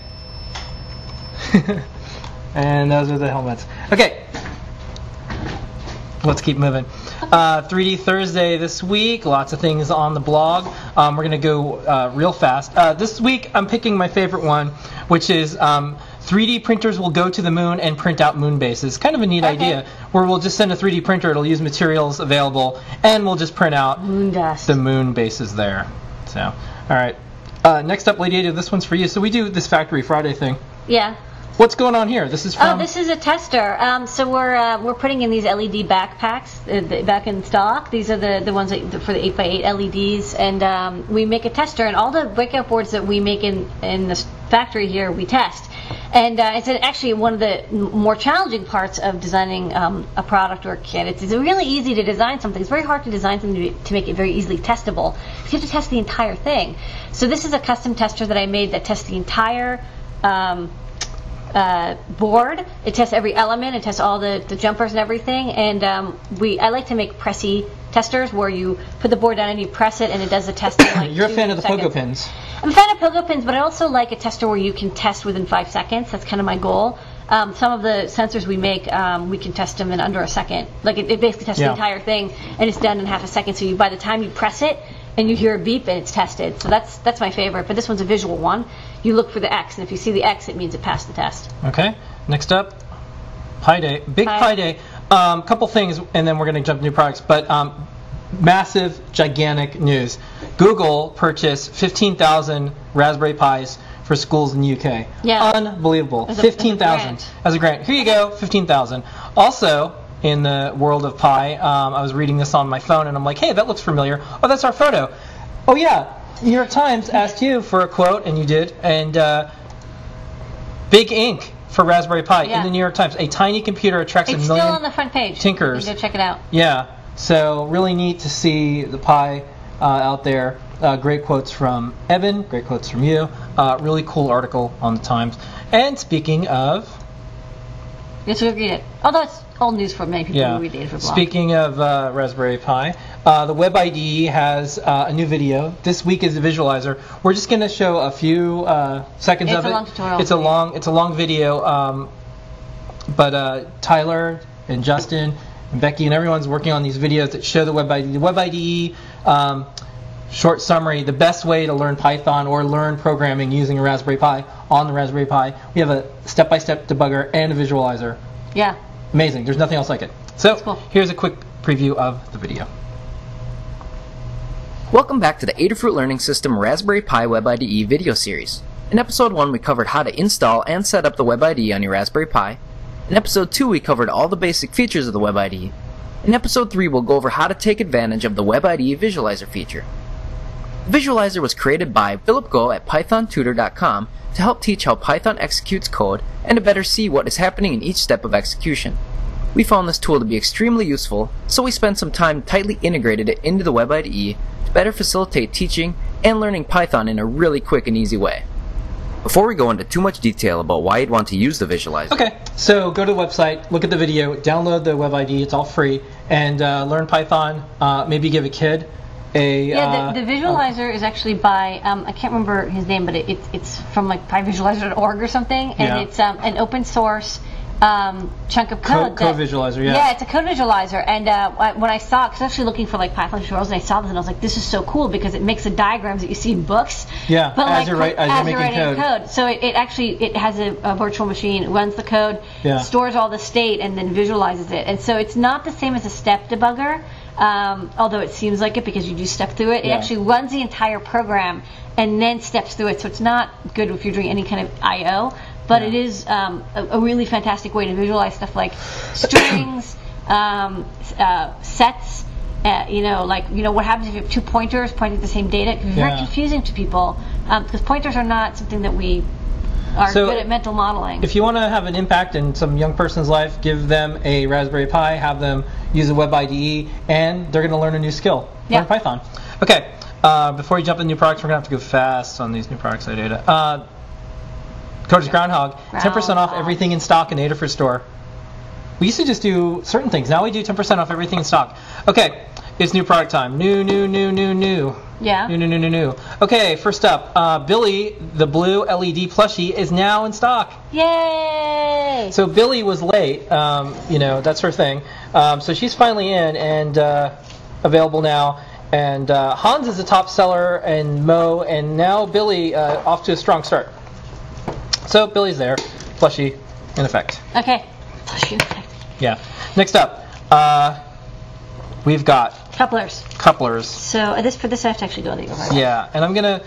And those are the helmets. Okay. Let's keep moving. 3D Thursday this week. Lots of things on the blog. We're going to go real fast. This week I'm picking my favorite one, which is 3D printers will go to the moon and print out moon bases. Kind of a neat idea, where we'll just send a 3D printer, it'll use materials available, and we'll just print out Moon dust. the moon bases there. So, alright. Next up, Lady Ada, this one's for you. So we do this Factory Friday thing. Yeah. What's going on here? This is from... Oh, this is a tester. So we're putting in these LED backpacks back in stock. These are the ones for the 8x8 LEDs, and we make a tester. And all the breakout boards that we make in the factory here, we test. And it's actually one of the more challenging parts of designing a product or a kit. It's really easy to design something. It's very hard to design something to make it very easily testable. You have to test the entire thing. So this is a custom tester that I made that tests the entire board. It tests every element. It tests all the jumpers and everything. And I like to make pressy testers where you put the board down and you press it and it does the test in like You're a fan of the 2 seconds. pogo pins. I'm a fan of pogo pins, but I also like a tester where you can test within 5 seconds. That's kind of my goal. Some of the sensors we make, we can test them in under a second. Like it basically tests the entire thing, and it's done in half a second. So by the time you press it, and you hear a beep, and it's tested. So that's my favorite. But this one's a visual one. You look for the X, and if you see the X, it means it passed the test. Okay. Next up, Pi Day. Big Pi Day. Couple things, and then we're going to jump to new products. But massive, gigantic news. Google purchased 15,000 Raspberry Pis for schools in the UK. Yeah. Unbelievable. 15,000 as a grant. Here you go, 15,000. Also, in the world of Pi, I was reading this on my phone, and I'm like, hey, that looks familiar. Oh, that's our photo. Oh, yeah. New York Times asked you for a quote, and you did. And big ink for Raspberry Pi in the New York Times. A tiny computer attracts a million It's still on the front page. tinkers. You can go check it out. Yeah. So really neat to see the Pi out there. Great quotes from Evan. Great quotes from you. Really cool article on the Times. And speaking of... Yes, we'll read it. Although it's old news for many people who read data for blog. Speaking of Raspberry Pi, the Web IDE has a new video. This week is a visualizer. We're just going to show a few seconds of it. It's a long tutorial. It's a long video. But Tyler and Justin and Becky and everyone's working on these videos that show the Web IDE. The Web IDE, short summary, the best way to learn Python or learn programming using a Raspberry Pi on the Raspberry Pi. We have a step-by-step debugger and a visualizer. Yeah. Amazing. There's nothing else like it. So cool. Here's a quick preview of the video. Welcome back to the Adafruit Learning System Raspberry Pi Web IDE video series. In episode 1 we covered how to install and set up the Web IDE on your Raspberry Pi. In episode 2 we covered all the basic features of the Web IDE. In episode 3 we'll go over how to take advantage of the Web IDE Visualizer feature. The Visualizer was created by Philip Go at pythontutor.com to help teach how Python executes code and to better see what is happening in each step of execution. We found this tool to be extremely useful, so we spent some time tightly integrated it into the Web IDE to better facilitate teaching and learning Python in a really quick and easy way. Before we go into too much detail about why you'd want to use the Visualizer. Okay, so go to the website, look at the video, download the Web IDE, it's all free, and learn Python. Maybe give a kid a... the visualizer is actually by, I can't remember his name, but it's from like pyvisualizer.org or something, and it's an open source chunk of code. Code visualizer, yeah. Yeah, it's a code visualizer, and when I saw it, because I was actually looking for like Python tutorials, and I saw this, and I was like, this is so cool because it makes the diagrams that you see in books. Yeah, but as you're writing making code. So it has a virtual machine, it runs the code, stores all the state, and then visualizes it. And so it's not the same as a step debugger, although it seems like it because you do step through it. It actually runs the entire program and then steps through it. So it's not good if you're doing any kind of I/O. But it is a really fantastic way to visualize stuff like strings, sets. What happens if you have two pointers pointing at the same data? It can be very confusing to people because pointers are not something that we are good at mental modeling. If you want to have an impact in some young person's life, give them a Raspberry Pi, have them use a Web IDE, and they're going to learn a new skill, learn Python. Okay, before we jump into new products, we're going to have to go fast on these new products I data. Cody's Groundhog, 10% off everything in stock in Adafruit store. We used to just do certain things. Now we do 10% off everything in stock. Okay, it's new product time. New. Yeah. New. Okay, first up, Billy, the blue LED plushie, is now in stock. Yay! So Billy was late. That's her thing. So she's finally in and available now. And Hans is the top seller, and Mo, and now Billy off to a strong start. So Billy's there, plushie in effect. Okay, plushie in effect. Yeah. Next up, we've got couplers. couplers. So for this I have to actually go to the overhead. Yeah, and I'm gonna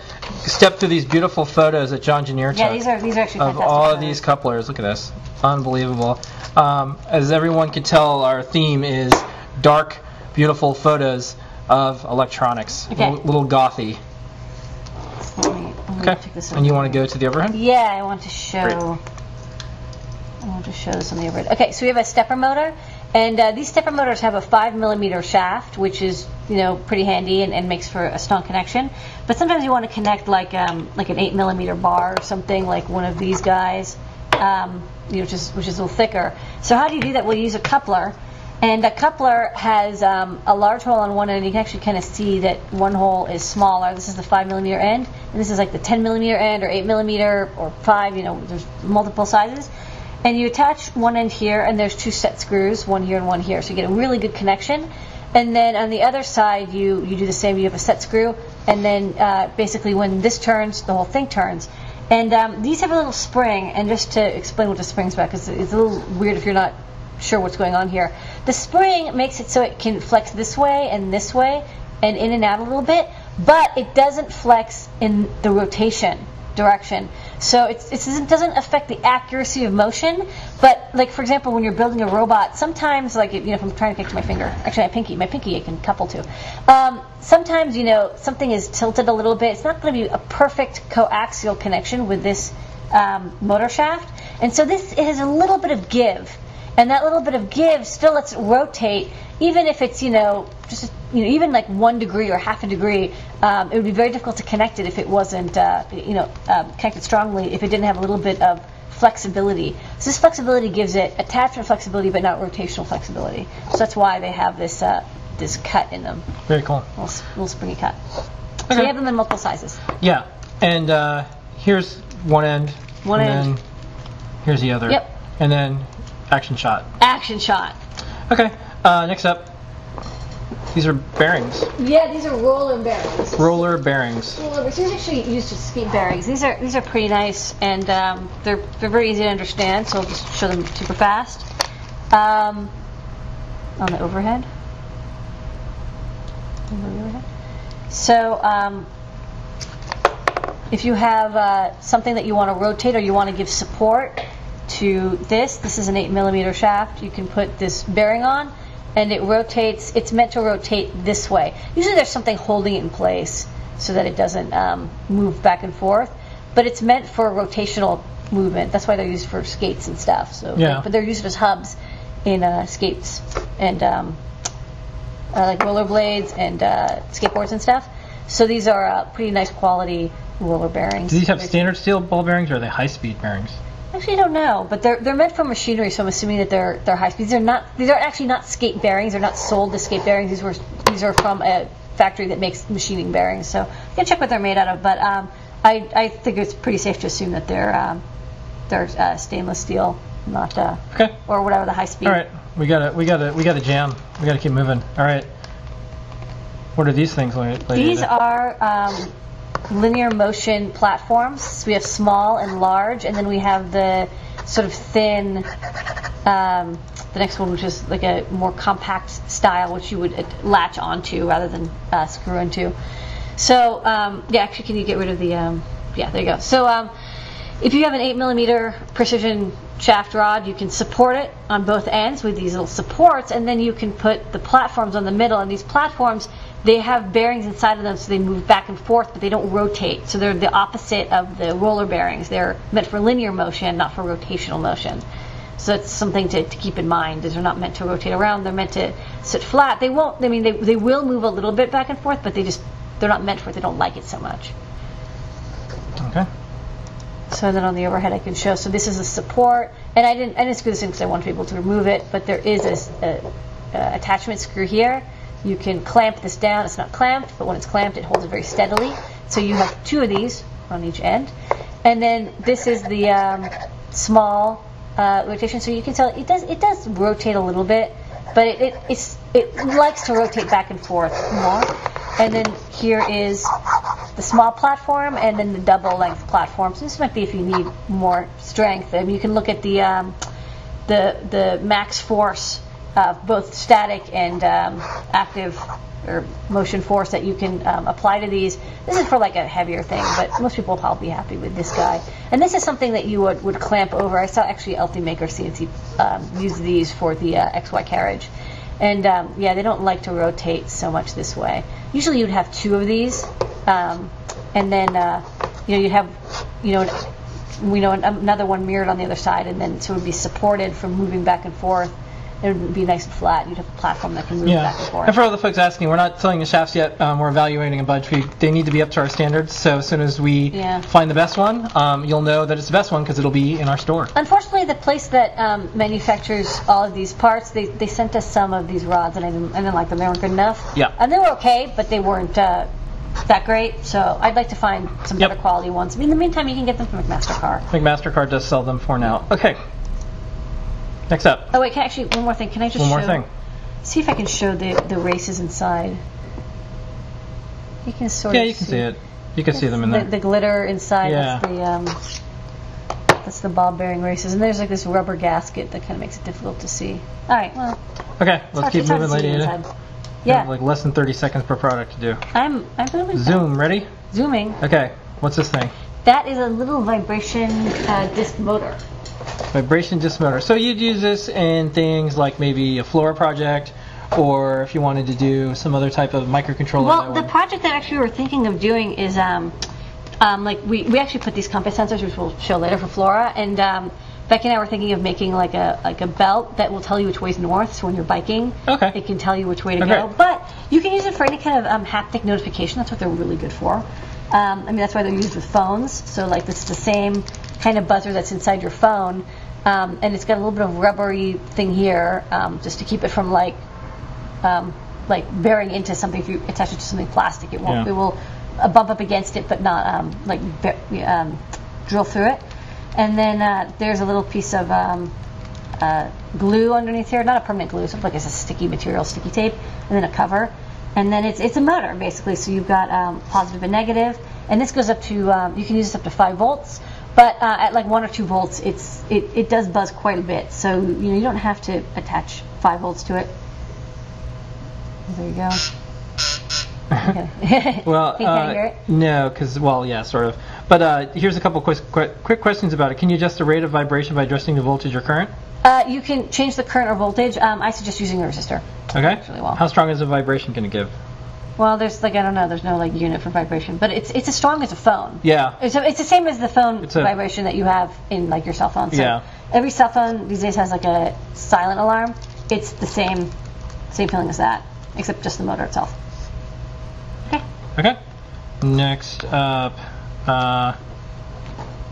step through these beautiful photos that John Janier took. Yeah, these are actually fantastic of all of photos. these couplers. Look at this, unbelievable. As everyone can tell, our theme is dark, beautiful photos of electronics. Okay. Little gothy. Let me Okay. take this And you over. want to go to the overhead? Yeah, I want to show. I want to show this on the overhead. Okay, so we have a stepper motor, and these stepper motors have a 5mm shaft, which is pretty handy and makes for a strong connection. But sometimes you want to connect like an 8mm bar or something, like one of these guys, which is a little thicker. So how do you do that? Well, you use a coupler. And a coupler has a large hole on one end. You can actually kind of see that one hole is smaller. This is the 5mm end, and this is like the 10mm end, or 8mm, or 5. There's multiple sizes. And you attach one end here, and there's 2 set screws, one here and one here, so you get a really good connection. And then on the other side, you do the same. You have a set screw, and then basically when this turns, the whole thing turns. And these have a little spring. And just to explain what the spring's about, because it's a little weird if you're not sure what's going on here. The spring makes it so it can flex this way and in and out a little bit, but it doesn't flex in the rotation direction. So it doesn't affect the accuracy of motion. But like, for example, when you're building a robot, sometimes, like, if I'm trying to connect to my finger, actually my pinky I can couple to. Sometimes something is tilted a little bit. It's not going to be a perfect coaxial connection with this motor shaft, and so it has a little bit of give. And that little bit of give still lets it rotate, even if it's even like 1 degree or half a degree. It would be very difficult to connect it if it wasn't connected strongly, if it didn't have a little bit of flexibility. So this flexibility gives it attachment flexibility, but not rotational flexibility. So that's why they have this this cut in them. Very cool. Little springy cut. Okay. So we have them in multiple sizes. Yeah, and here's one end. One end. And then here's the other. Yep. And then action shot. Action shot. Okay. Next up, these are bearings. Yeah, these are roller bearings. Roller bearings. These are actually used as skate bearings. These are pretty nice, and they're very easy to understand. So I'll just show them super fast. On the overhead. So if you have something that you want to rotate, or you want to give support to this is an 8mm shaft. You can put this bearing on, and it rotates. It's meant to rotate this way. Usually there's something holding it in place so that it doesn't move back and forth, but it's meant for rotational movement. That's why they're used for skates and stuff. So yeah. But they're used as hubs in skates and like rollerblades and skateboards and stuff. So these are pretty nice quality roller bearings. Do these have standard steel ball bearings, or are they high-speed bearings? Actually, I don't know, but they're meant for machinery, so I'm assuming that they're high speed. These are actually not skate bearings. They're not sold as skate bearings. These are from a factory that makes machining bearings. So you can check what they're made out of. But I think it's pretty safe to assume that they're stainless steel, not okay, or whatever the high speed. All right, we got to jam. We got to keep moving. All right, what are these things? These are linear motion platforms. So we have small and large, and then we have the sort of thin, the next one, which is like a more compact style, which you would latch onto rather than screw into. So yeah, actually, can you get rid of the yeah, there you go. So if you have an 8mm precision shaft rod, you can support it on both ends with these little supports, and then you can put the platforms on the middle. And these platforms, they have bearings inside of them, so they move back and forth, but they don't rotate. So they're the opposite of the roller bearings. They're meant for linear motion, not for rotational motion. So it's something to keep in mind. These are not meant to rotate around. They're meant to sit flat. They won't. I mean, they will move a little bit back and forth, but they're not meant for it. They don't like it so much. Okay. So then on the overhead I can show. So this is a support, and I didn't screw this in because I want to be able to remove it. But there is a attachment screw here. You can clamp this down. It's not clamped, but when it's clamped, it holds it very steadily. So you have 2 of these on each end, and then this is the small rotation. So you can tell it does rotate a little bit, but it likes to rotate back and forth more. And then here is the small platform, and then the double length platform. So this might be if you need more strength. I mean, you can look at the max force, both static and active or motion force that you can apply to these. This is for like a heavier thing, but most people will probably be happy with this guy. And this is something that you would clamp over. I saw actually Ultimaker CNC use these for the XY carriage. And yeah, they don't like to rotate so much this way. Usually you'd have 2 of these, and then you'd have another one mirrored on the other side, and then so it would be supported from moving back and forth. It would be nice and flat. You'd have a platform that can move back and forth. And for all the folks asking, we're not selling the shafts yet. We're evaluating a bunch. They need to be up to our standards. So as soon as we find the best one, you'll know that it's the best one because it'll be in our store. Unfortunately, the place that manufactures all of these parts, they sent us some of these rods, and I didn't like them. They weren't good enough. Yeah. And they were okay, but they weren't that great. So I'd like to find some better quality ones. In the meantime, you can get them from McMaster-Carr. McMaster-Carr does sell them for now. Okay. Next up. Oh wait, one more thing. Can I just see if I can show the races inside? You can sort of you can see it. You can see them in there. The glitter inside. Yeah. That's the ball bearing races, and there's like this rubber gasket that kind of makes it difficult to see. All right, well. Okay, let's keep moving, Lady Ada. Yeah. Like less than 30 seconds per product to do. I'm moving. Zoom. Ready? Zooming. Okay. What's this thing? That is a little vibration disc motor. Vibration disc motor. So you'd use this in things like maybe a Flora project, or if you wanted to do some other type of microcontroller. Well, the project that actually we were thinking of doing is like we actually put these compass sensors, which we'll show later for Flora, and Becky and I were thinking of making like a belt that will tell you which way's north. So when you're biking, it can tell you which way to go. But you can use it for any kind of haptic notification. That's what they're really good for. I mean, that's why they're used with phones. So like it's the same kind of buzzer that's inside your phone, and it's got a little bit of rubbery thing here, just to keep it from like bearing into something. If you attach it to something plastic, it won't. It will bump up against it, but not drill through it. And then there's a little piece of glue underneath here, not a permanent glue, something like it's a sticky material, sticky tape, and then a cover. And then it's a motor, basically. So you've got positive and negative. And this goes up to, you can use this up to 5 volts. But at like 1 or 2 volts, it does buzz quite a bit. So you don't have to attach 5 volts to it. There you go. Well, can you hear it? No, because, sort of. But here's a couple quick questions about it. Can you adjust the rate of vibration by adjusting the voltage or current? You can change the current or voltage. I suggest using a resistor. Okay. Really well. How strong is the vibration going to give? Well, there's I don't know. There's no unit for vibration, but it's as strong as a phone. Yeah. It's the same as the phone vibration that you have in your cell phone. So every cell phone these days has a silent alarm. It's the same feeling as that, except just the motor itself. Okay. Okay. Next up,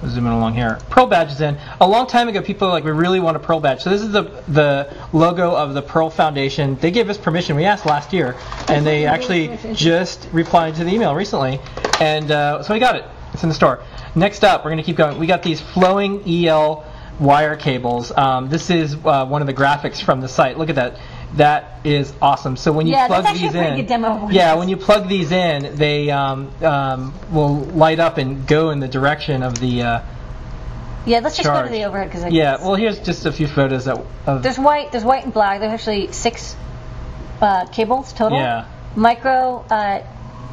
zooming along here. Pearl badges in. A long time ago, people were like, we really want a Pearl badge. So this is the logo of the Pearl Foundation. They gave us permission. We asked last year, and they actually just replied to the email recently. And so we got it. It's in the store. Next up, we're going to keep going. We got these flowing EL wire cables. This is one of the graphics from the site. Look at that. That is awesome. So when you plug these in, when you plug these in, they will light up and go in the direction of the let's just go to the overhead because well, here's just a few photos there's white and black. There's actually 6 cables total. Yeah. Micro,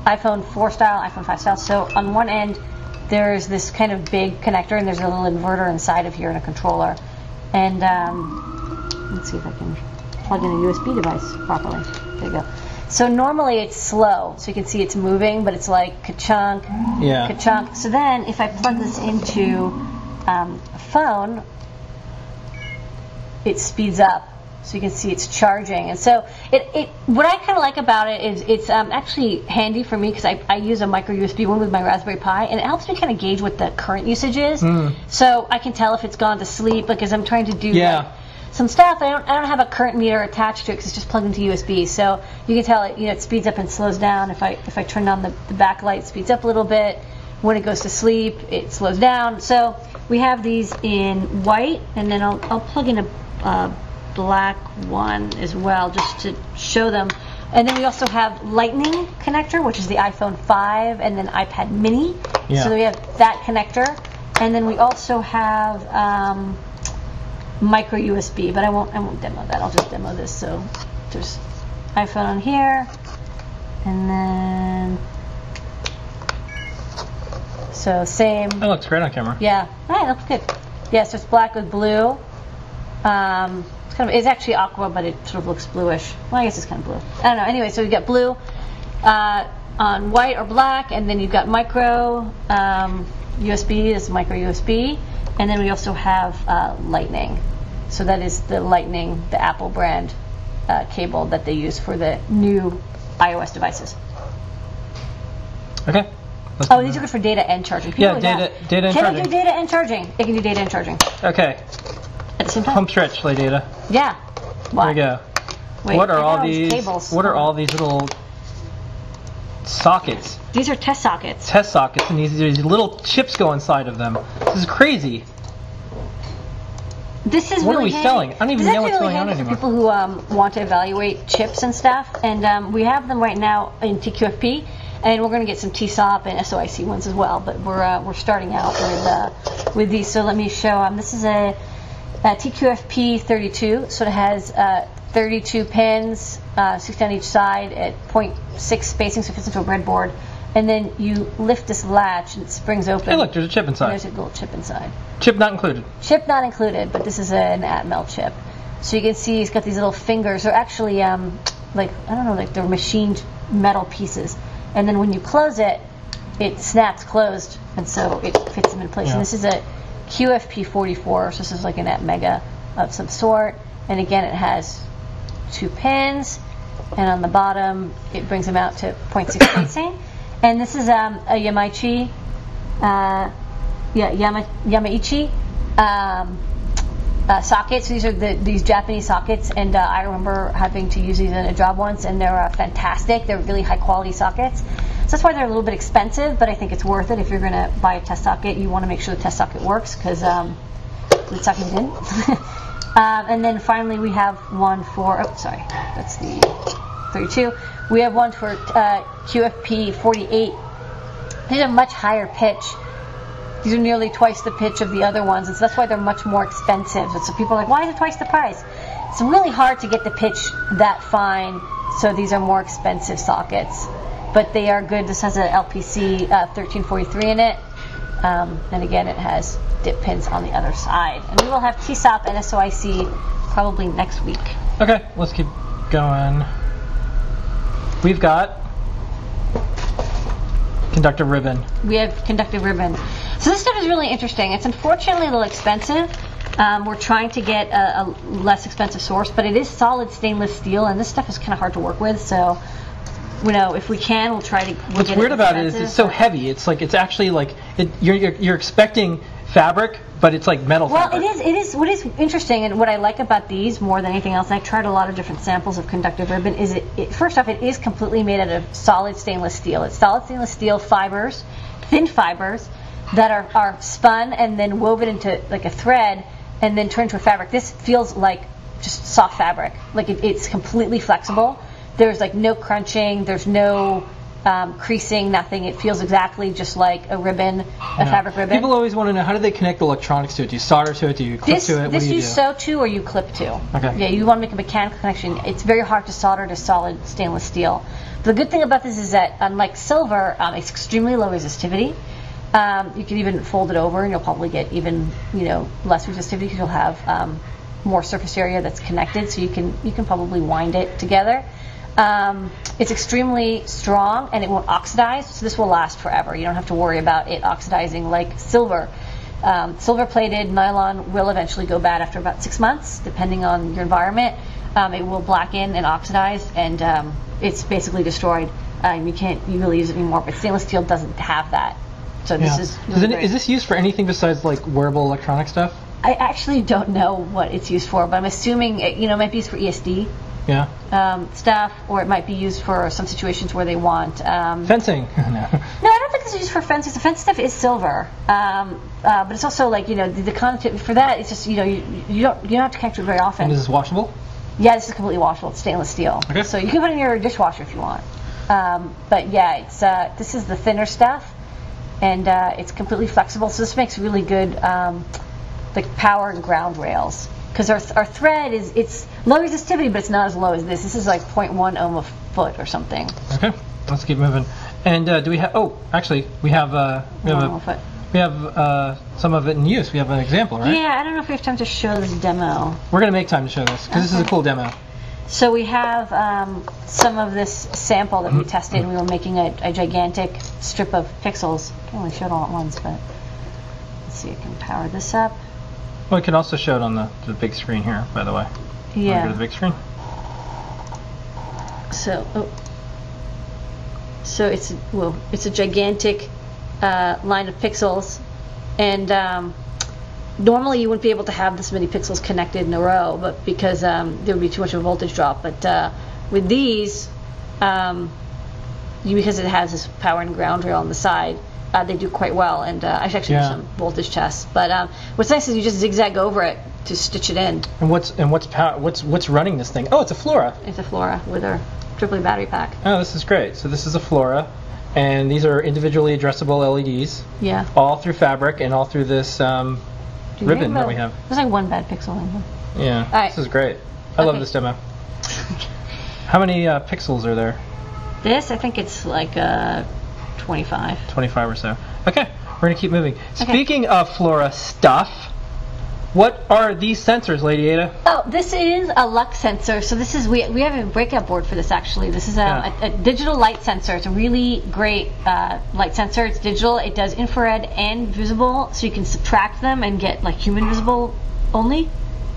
iPhone 4 style, iPhone 5 style. So on one end there's this kind of big connector, and there's a little inverter inside of here and a controller. And let's see if I can plug in a USB device properly. There you go. So normally it's slow, so you can see it's moving, but it's like ka-chunk, ka-chunk. So then if I plug this into a phone, it speeds up, so you can see it's charging. And so what I kind of like about it is it's actually handy for me because I use a micro USB one with my Raspberry Pi, and it helps me kind of gauge what the current usage is. So I can tell if it's gone to sleep, because I'm trying to do some stuff. I don't have a current meter attached to it because it's just plugged into USB. So you can tell it speeds up and slows down. If I turn on the backlight, it speeds up a little bit. When it goes to sleep, it slows down. So we have these in white, and then I'll plug in a black one as well just to show them. And then we also have Lightning connector, which is the iPhone 5 and then iPad Mini. So we have that connector, and then we also have micro USB, but I won't demo that. I'll just demo this. So there's iPhone on here, And then, so same. That looks great on camera. Yeah, that looks good. Yeah, so it's black with blue. It's actually aqua, but it sort of looks bluish. Well, I guess it's kind of blue. I don't know. Anyway, so you got blue on white or black, and then you've got micro USB. This is micro USB, and then we also have Lightning. So that is the Lightning, the Apple brand cable that they use for the new iOS devices. Okay. Oh, these are good for data and charging. Yeah, data and charging. Can it do data and charging? It can do data and charging. Okay. At the same time. Home stretch, play data. Yeah. There we go. Wait, what are all these these? cables? What are all these little sockets? These are test sockets. Test sockets, and these little chips go inside of them. This is crazy. This is what really are we handy. selling? I don't even know what's going on for anymore. people who want to evaluate chips and stuff, and we have them right now in TQFP, and we're going to get some TSOP and SOIC ones as well. But we're starting out with these. So let me show. This is a TQFP 32, so it has 32 pins, 60 on each side at 0.6 spacing, so it fits into a breadboard. And then you lift this latch and it springs open. Hey, look, there's a chip inside. There's a little chip inside. Chip not included. Chip not included, but this is an Atmel chip. So you can see it's got these little fingers. They're actually they're machined metal pieces. And then when you close it, it snaps closed, and so it fits them in place. Yeah. And this is a QFP 44, so this is like an Atmega of some sort. And again, it has 2 pins, and on the bottom, it brings them out to 0.6 spacing. And this is a Yamaichi, Yamaichi socket. So these are these Japanese sockets, and I remember having to use these in a job once, and they're fantastic. They're really high quality sockets. So that's why they're a little bit expensive, but I think it's worth it. If you're going to buy a test socket, you want to make sure the test socket works, because the socket didn't. And then finally we have one for, that's the 32. We have one for QFP 48. These are much higher pitch. These are nearly twice the pitch of the other ones, and so that's why they're much more expensive. And so people are like, why is it twice the price? It's really hard to get the pitch that fine, so these are more expensive sockets. But they are good. This has an LPC 1343 in it, and again, it has dip pins on the other side. And we will have TSOP and SOIC probably next week. Okay, let's keep going. We've got Conductive Ribbon. We have Conductive Ribbon. So this stuff is really interesting. It's unfortunately a little expensive. We're trying to get a less expensive source, but it is solid stainless steel, and this stuff is kind of hard to work with. So, if we can, we'll try to. What's weird about it is it's so heavy. It's like it's actually like you're expecting fabric, but it's like metal fabric. Well, it is. What is interesting and what I like about these more than anything else, and I tried a lot of different samples of Conductive Ribbon, is first off, it is completely made out of solid stainless steel. It's solid stainless steel fibers, thin fibers, that are spun and then woven into like a thread and then turned to a fabric. This feels like just soft fabric. Like it's completely flexible. There's like no crunching. There's no creasing, nothing. It feels exactly just like a ribbon, a fabric ribbon. People always want to know, how do they connect the electronics to it? Do you solder to it? Do you clip to it? What do you do? sew to or you clip to. Okay. Yeah, you want to make a mechanical connection. It's very hard to solder to solid stainless steel. The good thing about this is that, unlike silver, it's extremely low resistivity. You can even fold it over and you'll probably get even less resistivity, because you'll have more surface area that's connected, so you can probably wind it together. It's extremely strong and it won't oxidize, so this will last forever. You don't have to worry about it oxidizing like silver. Silver-plated nylon will eventually go bad after about 6 months, depending on your environment. It will blacken and oxidize, and it's basically destroyed. You can't really use it anymore, but stainless steel doesn't have that. So this is really great. Is this used for anything besides like wearable electronic stuff? I actually don't know what it's used for, but I'm assuming it might be used for ESD. Yeah. Stuff, or it might be used for some situations where they want fencing. No, I don't think it's used for fences. The fence stuff is silver, but it's also like the content for that. It's just you don't have to connect to it very often. And is this washable? Yeah, this is completely washable. It's stainless steel. Okay. So you can put it in your dishwasher if you want. But yeah, it's this is the thinner stuff, and it's completely flexible. So this makes really good like power and ground rails. Because our thread it's low resistivity, but it's not as low as this. This is like 0.1 ohm a foot or something. Okay. Let's keep moving. And do we have? Oh, actually, we have some of it in use. We have an example, right? Yeah, I don't know if we have time to show this demo. We're gonna make time to show this because this is a cool demo. So we have some of this sample that we tested. We were making a gigantic strip of pixels. I can't really show it all at once, but let's see. I can power this up. Well, we can also show it on the big screen here, by the way. Yeah. Go to the big screen. So it's a gigantic line of pixels, and normally you wouldn't be able to have this many pixels connected in a row, but because there would be too much of a voltage drop. But with these, because it has this power and ground rail on the side, they do quite well. And I should actually do some voltage tests. But what's nice is you just zigzag over it to stitch it in. And what's running this thing? Oh, it's a Flora. It's a Flora with our AAA battery pack. Oh, this is great. So this is a Flora, and these are individually addressable LEDs. Yeah. All through fabric and all through this ribbon that we have. There's like one bad pixel in here. Yeah. All right. This is great. I love this demo. How many pixels are there? This, I think it's like 25. 25 or so. Okay, we're going to keep moving. Okay. Speaking of Flora stuff, what are these sensors, Lady Ada? Oh, this is a lux sensor. So this is, we have a breakout board for this actually. This is a digital light sensor. It's a really great light sensor. It's digital. It does infrared and visible, so you can subtract them and get like human visible only,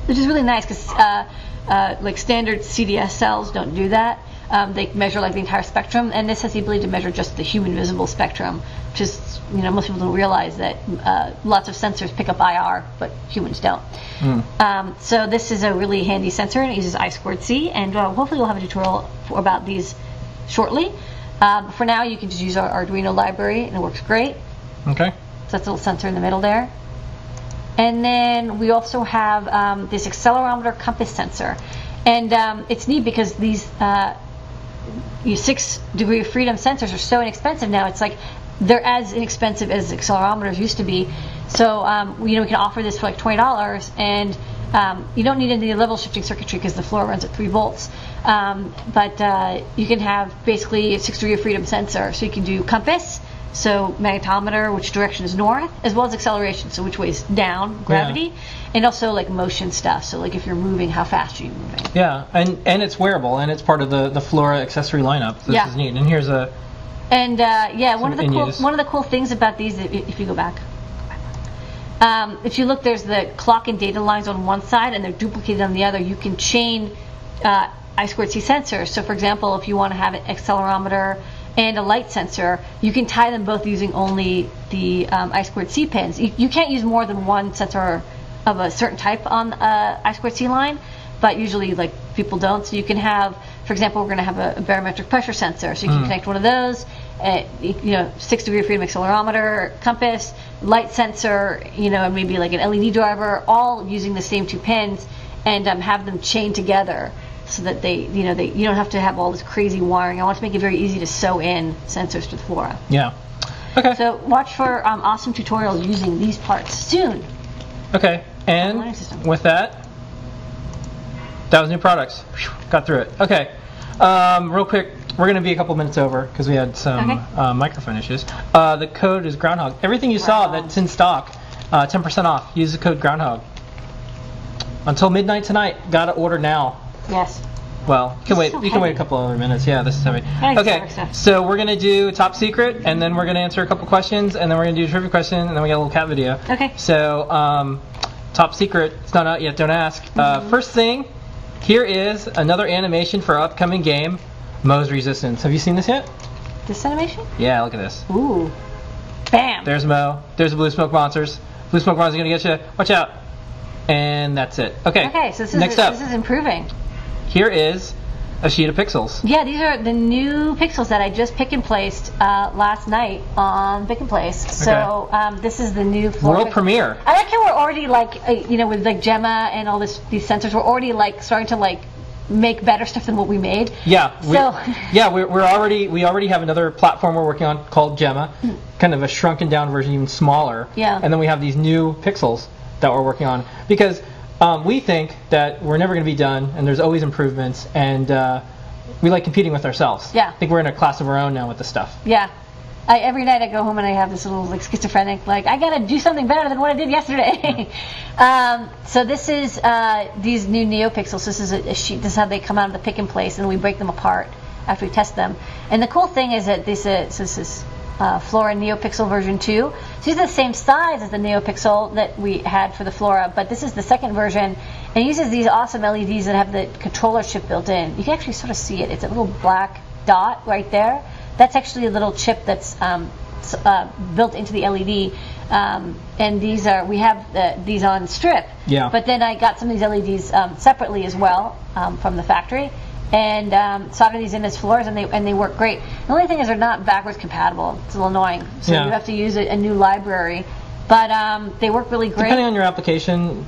which is really nice because like standard CDS cells don't do that. They measure like the entire spectrum, and this has the ability to measure just the human visible spectrum, which is, most people don't realize that lots of sensors pick up IR, but humans don't. So this is a really handy sensor, and it uses I2C, and hopefully we'll have a tutorial about these shortly. For now, you can just use our Arduino library, and it works great. Okay. So that's a little sensor in the middle there. And then we also have this accelerometer compass sensor. And it's neat because these 6 degree of freedom sensors are so inexpensive now. It's like they're as inexpensive as accelerometers used to be. So we can offer this for like $20, and you don't need any level shifting circuitry because the Flora runs at 3 volts. But you can have basically a 6 degree of freedom sensor. So you can do compass, so magnetometer, which direction is north, as well as acceleration, so which way is down, gravity, and also like motion stuff. So like if you're moving, how fast are you moving? Yeah, and it's wearable, and it's part of the Flora accessory lineup. So this is neat. And here's a one of the cool things about these, if you go back, if you look, there's the clock and data lines on one side, and they're duplicated on the other. You can chain I2C sensors. So for example, if you want to have an accelerometer and a light sensor, you can tie them both using only the I2C pins. You can't use more than one sensor of a certain type on I2C line, but usually like people don't. So you can have, for example, we're going to have a barometric pressure sensor, so you can connect one of those, 6 degree of freedom accelerometer, compass, light sensor, and maybe like an LED driver, all using the same 2 pins, and have them chained together, so that you don't have to have all this crazy wiring. I want to make it very easy to sew in sensors to the Flora. Yeah. Okay. So watch for awesome tutorials using these parts soon. Okay. And with that was new products. Whew, got through it. Okay. Real quick, we're going to be a couple minutes over because we had some microphone issues. The code is Groundhog. Everything you saw that's in stock, 10% off. Use the code Groundhog. Until midnight tonight. Got to order now. Yes. Well, you can wait a couple other minutes. Yeah, this is heavy. Okay, so we're going to do top secret, and then we're going to answer a couple questions, and then we're going to do a trivia question, and then we got a little cat video. Okay. So, top secret, it's not out yet, don't ask. First thing, here is another animation for our upcoming game, Mo's Resistance. Have you seen this yet? This animation? Yeah, look at this. Ooh. Bam. There's Mo. There's the Blue Smoke Monsters. Blue Smoke Monsters are going to get you. Watch out. And that's it. Okay. Okay, so this is improving. Here is a sheet of pixels. Yeah, these are the new pixels that I just pick and placed last night on Pick and Place. So this is the new Flora world premiere. I like how we're already with like Gemma and all these sensors, we're already like starting to like make better stuff than what we made. Yeah. We already have another platform we're working on called Gemma, kind of a shrunken down version, even smaller. Yeah. And then we have these new pixels that we're working on because we think that we're never going to be done, and there's always improvements, and we like competing with ourselves. Yeah. I think we're in a class of our own now with this stuff. Yeah. Every night I go home and I have this little like schizophrenic, like I gotta do something better than what I did yesterday. So this is these new Neopixels. This is a sheet. This is how they come out of the pick and place, and we break them apart after we test them. And the cool thing is that this is Flora Neopixel version 2. So these are the same size as the Neopixel that we had for the Flora, but this is the second version, and it uses these awesome LEDs that have the controller chip built in. You can actually sort of see it. It's a little black dot right there. That's actually a little chip that's built into the LED, and we have these on strip. Yeah. But then I got some of these LEDs separately as well from the factory, and soldered these in as floors, and they work great. The only thing is they're not backwards compatible. It's a little annoying, so you have to use a new library. But they work really great. Depending on your application,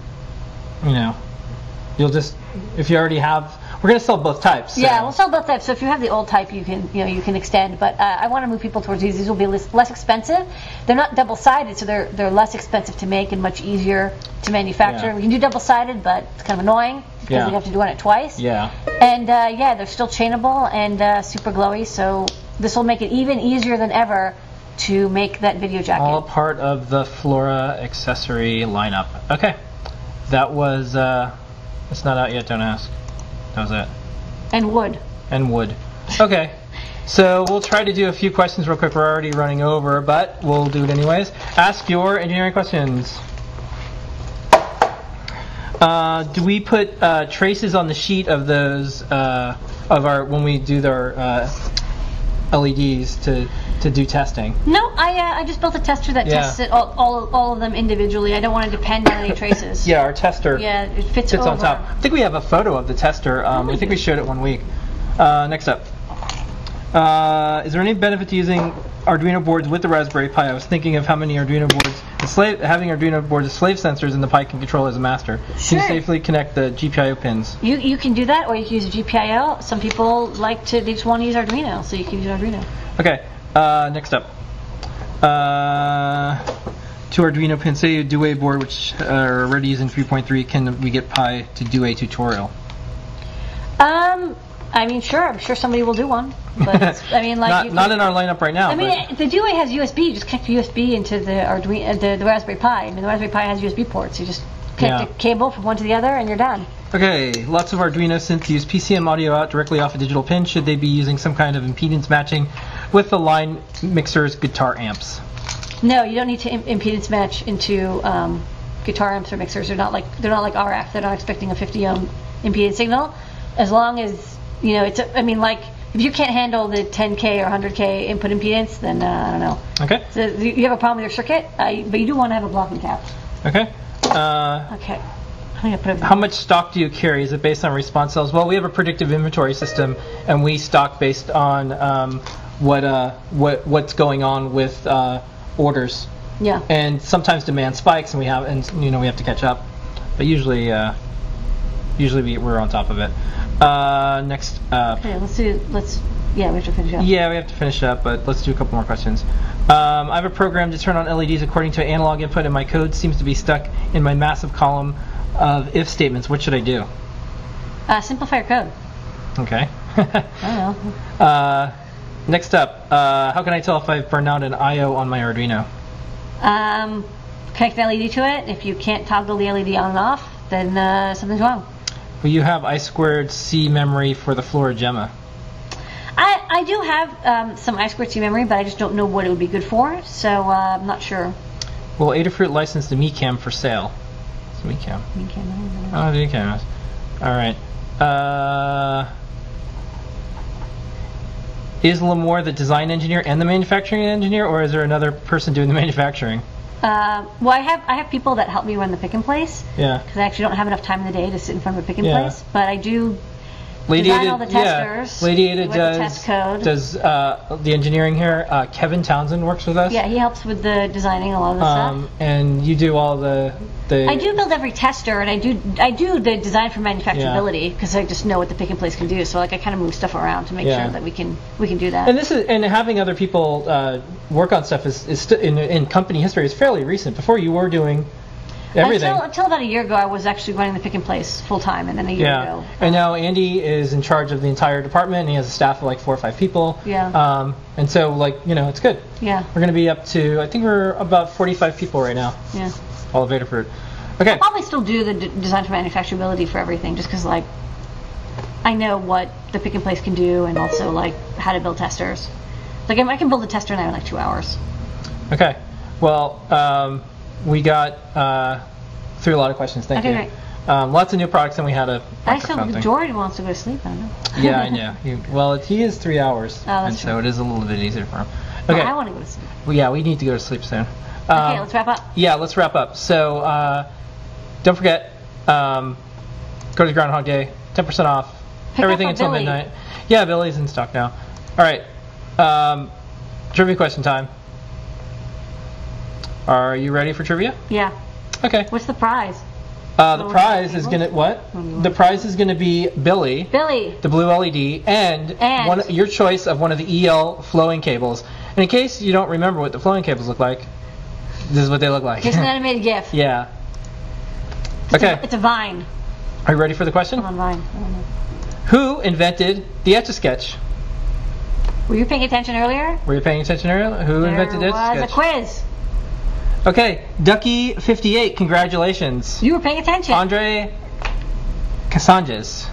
you'll just, if you already have. We're going to sell both types. So. Yeah, we'll sell both types. So if you have the old type, you can extend. But I want to move people towards these. These will be less expensive. They're not double-sided, so they're less expensive to make and much easier to manufacture. Yeah. We can do double-sided, but it's kind of annoying because we have to do it twice. Yeah. And they're still chainable and super glowy. So this will make it even easier than ever to make that video jacket. All part of the Flora accessory lineup. Okay, that was. It's not out yet. Don't ask. That was it. And wood. And wood. Okay. So we'll try to do a few questions real quick. We're already running over, but we'll do it anyways. Ask your engineering questions. Do we put traces on the sheet of those when we do our LEDs to do testing? No, I just built a tester that tests it all of them individually. I don't want to depend on any traces. Yeah, our tester. Yeah, it fits on top. I think we have a photo of the tester. I think we showed it one week. Next up. Is there any benefit to using Arduino boards with the Raspberry Pi? I was thinking of how many Arduino boards, having Arduino boards as slave sensors and the Pi can control as a master. Sure. Can you safely connect the GPIO pins? You can do that, or you can use a GPIO. Some people they just want to use Arduino, so you can use Arduino. Okay, next up. Two Arduino pins, say a Dewey board, which are already using 3.3, can we get Pi to do a tutorial? I mean, sure. I'm sure somebody will do one. But not in our lineup right now. I mean, the Dewey has USB. You just connect the USB into the Arduino, the Raspberry Pi. I mean, the Raspberry Pi has USB ports. You just connect the cable from one to the other, and you're done. Okay, lots of Arduino synths use PCM audio out directly off a digital pin. Should they be using some kind of impedance matching with the line mixers, guitar amps? No, you don't need to impedance match into guitar amps or mixers. They're not like RF. They're not expecting a 50 ohm impedance signal. As long as if you can't handle the 10K or 100K input impedance, then I don't know. Okay. So you have a problem with your circuit, but you do want to have a blocking cap. Okay. Okay. How much stock do you carry? Is it based on response cells? Well, we have a predictive inventory system, and we stock based on what's going on with orders. Yeah. And sometimes demand spikes, and we have to catch up. But usually we're on top of it. Next up. Okay, we have to finish up. Yeah, we have to finish up, but let's do a couple more questions. I have a program to turn on LEDs according to an analog input, and my code seems to be stuck in my massive column of if statements. What should I do? Simplify your code. Okay. I don't know. Next up, how can I tell if I've burned out an I/O on my Arduino? Connect the LED to it. If you can't toggle the LED on and off, then something's wrong. Will you have I2C memory for the Flora Gemma? I do have some I2C memory, but I just don't know what it would be good for, so I'm not sure. Will Adafruit license the MeCam for sale? It's MeCam. Oh, the MeCam. All right. Is Lamore the design engineer and the manufacturing engineer, or is there another person doing the manufacturing? Well, I have people that help me run the pick and place. Yeah. Because I actually don't have enough time in the day to sit in front of a pick and place. But I do design all the testers. Lady Ada does the test code. Does the engineering here. Kevin Townsend works with us. Yeah, he helps with the designing a lot of the stuff. And you do all the. I do build every tester, and I do the design for manufacturability because I just know what the pick and place can do. So I kind of move stuff around to make sure that we can do that. And having other people work on stuff is in company history is fairly recent. Before you were doing. everything. Until about a year ago, I was actually running the pick and place full time, and then a year ago. And now Andy is in charge of the entire department. And he has a staff of like 4 or 5 people. Yeah. And so like it's good. Yeah. We're gonna be up to, I think we're about 45 people right now. Yeah. All of Adafruit. Okay. I'll probably still do the design for manufacturability for everything, just because like I know what the pick and place can do, and also like how to build testers. Like I can build a tester now in like 2 hours. Okay. Well, we got through a lot of questions. Thank you. Great. Lots of new products, and we had a Actually, George wants to go to sleep. I don't know. Yeah, I know. He is 3 hours, and so it is a little bit easier for him. Okay. Well, I want to go to sleep. Well, yeah, we need to go to sleep soon. Okay, let's wrap up. Yeah, let's wrap up. So, don't forget, go to Groundhog Day, 10% off, everything until midnight. Yeah, Billy's in stock now. All right, trivia question time. Are you ready for trivia? Yeah. Okay. What's the prize? The prize is gonna The prize is gonna be Billy, the blue LED, and your choice of one of the EL flowing cables. And in case you don't remember what the flowing cables look like, this is what they look like. It's an animated GIF. Yeah. Okay. It's a vine. Are you ready for the question? I'm on vine. Who invented the Etch-A-Sketch? Were you paying attention earlier? Were you paying attention earlier? Who invented the Etch-A-Sketch? There was a quiz. Okay, Ducky58, congratulations. You were paying attention. Andre Cassanges.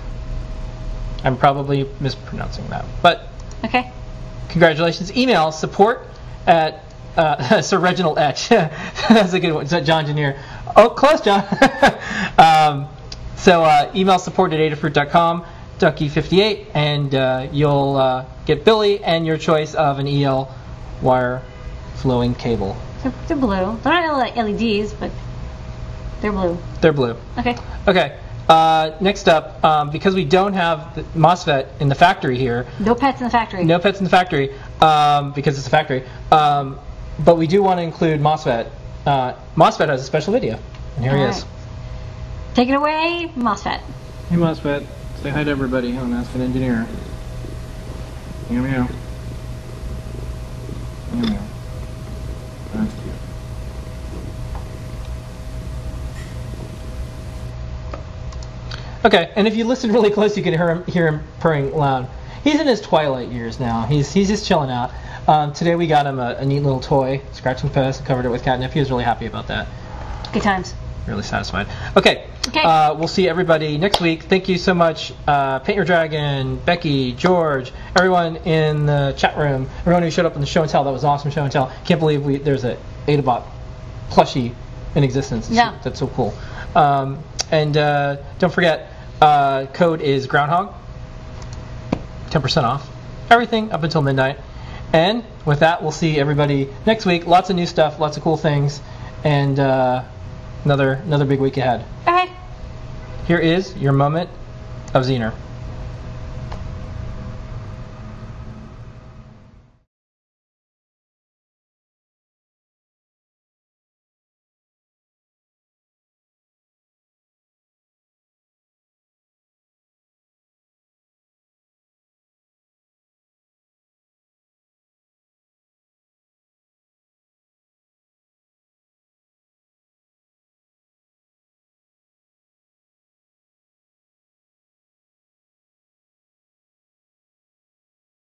I'm probably mispronouncing that, but okay. Congratulations. Email support at Sir Reginald Etch. That's a good one. John Janier. Oh, close, John. Email support at adafruit.com, Ducky58, and you'll get Billy and your choice of an EL wire flowing cable. They're blue. They're not like LEDs, but they're blue. They're blue. Okay. Okay. Next up, because we don't have the MOSFET in the factory here. No pets in the factory. No pets in the factory, because it's a factory. But we do want to include MOSFET. MOSFET has a special video, and here he is. Take it away, MOSFET. Hey MOSFET, say hi to everybody. I'm an MOSFET engineer. Meow meow. Meow meow. That's cute. Okay, and if you listen really close, you can hear him purring loud. He's in his twilight years now. He's just chilling out. Today we got him a neat little toy, scratch and piss, covered it with catnip. He was really happy about that. Good times. Really satisfied. Okay. We'll see everybody next week. Thank you so much, Paint Your Dragon, Becky, George, everyone in the chat room, everyone who showed up in the show and tell. That was awesome show and tell. Can't believe there's a Adabot plushie in existence. Yeah. That's so cool. And don't forget, code is Groundhog. 10% off. Everything up until midnight. And with that, we'll see everybody next week. Lots of new stuff, lots of cool things, and another big week ahead. Okay. Here is your moment of Zener.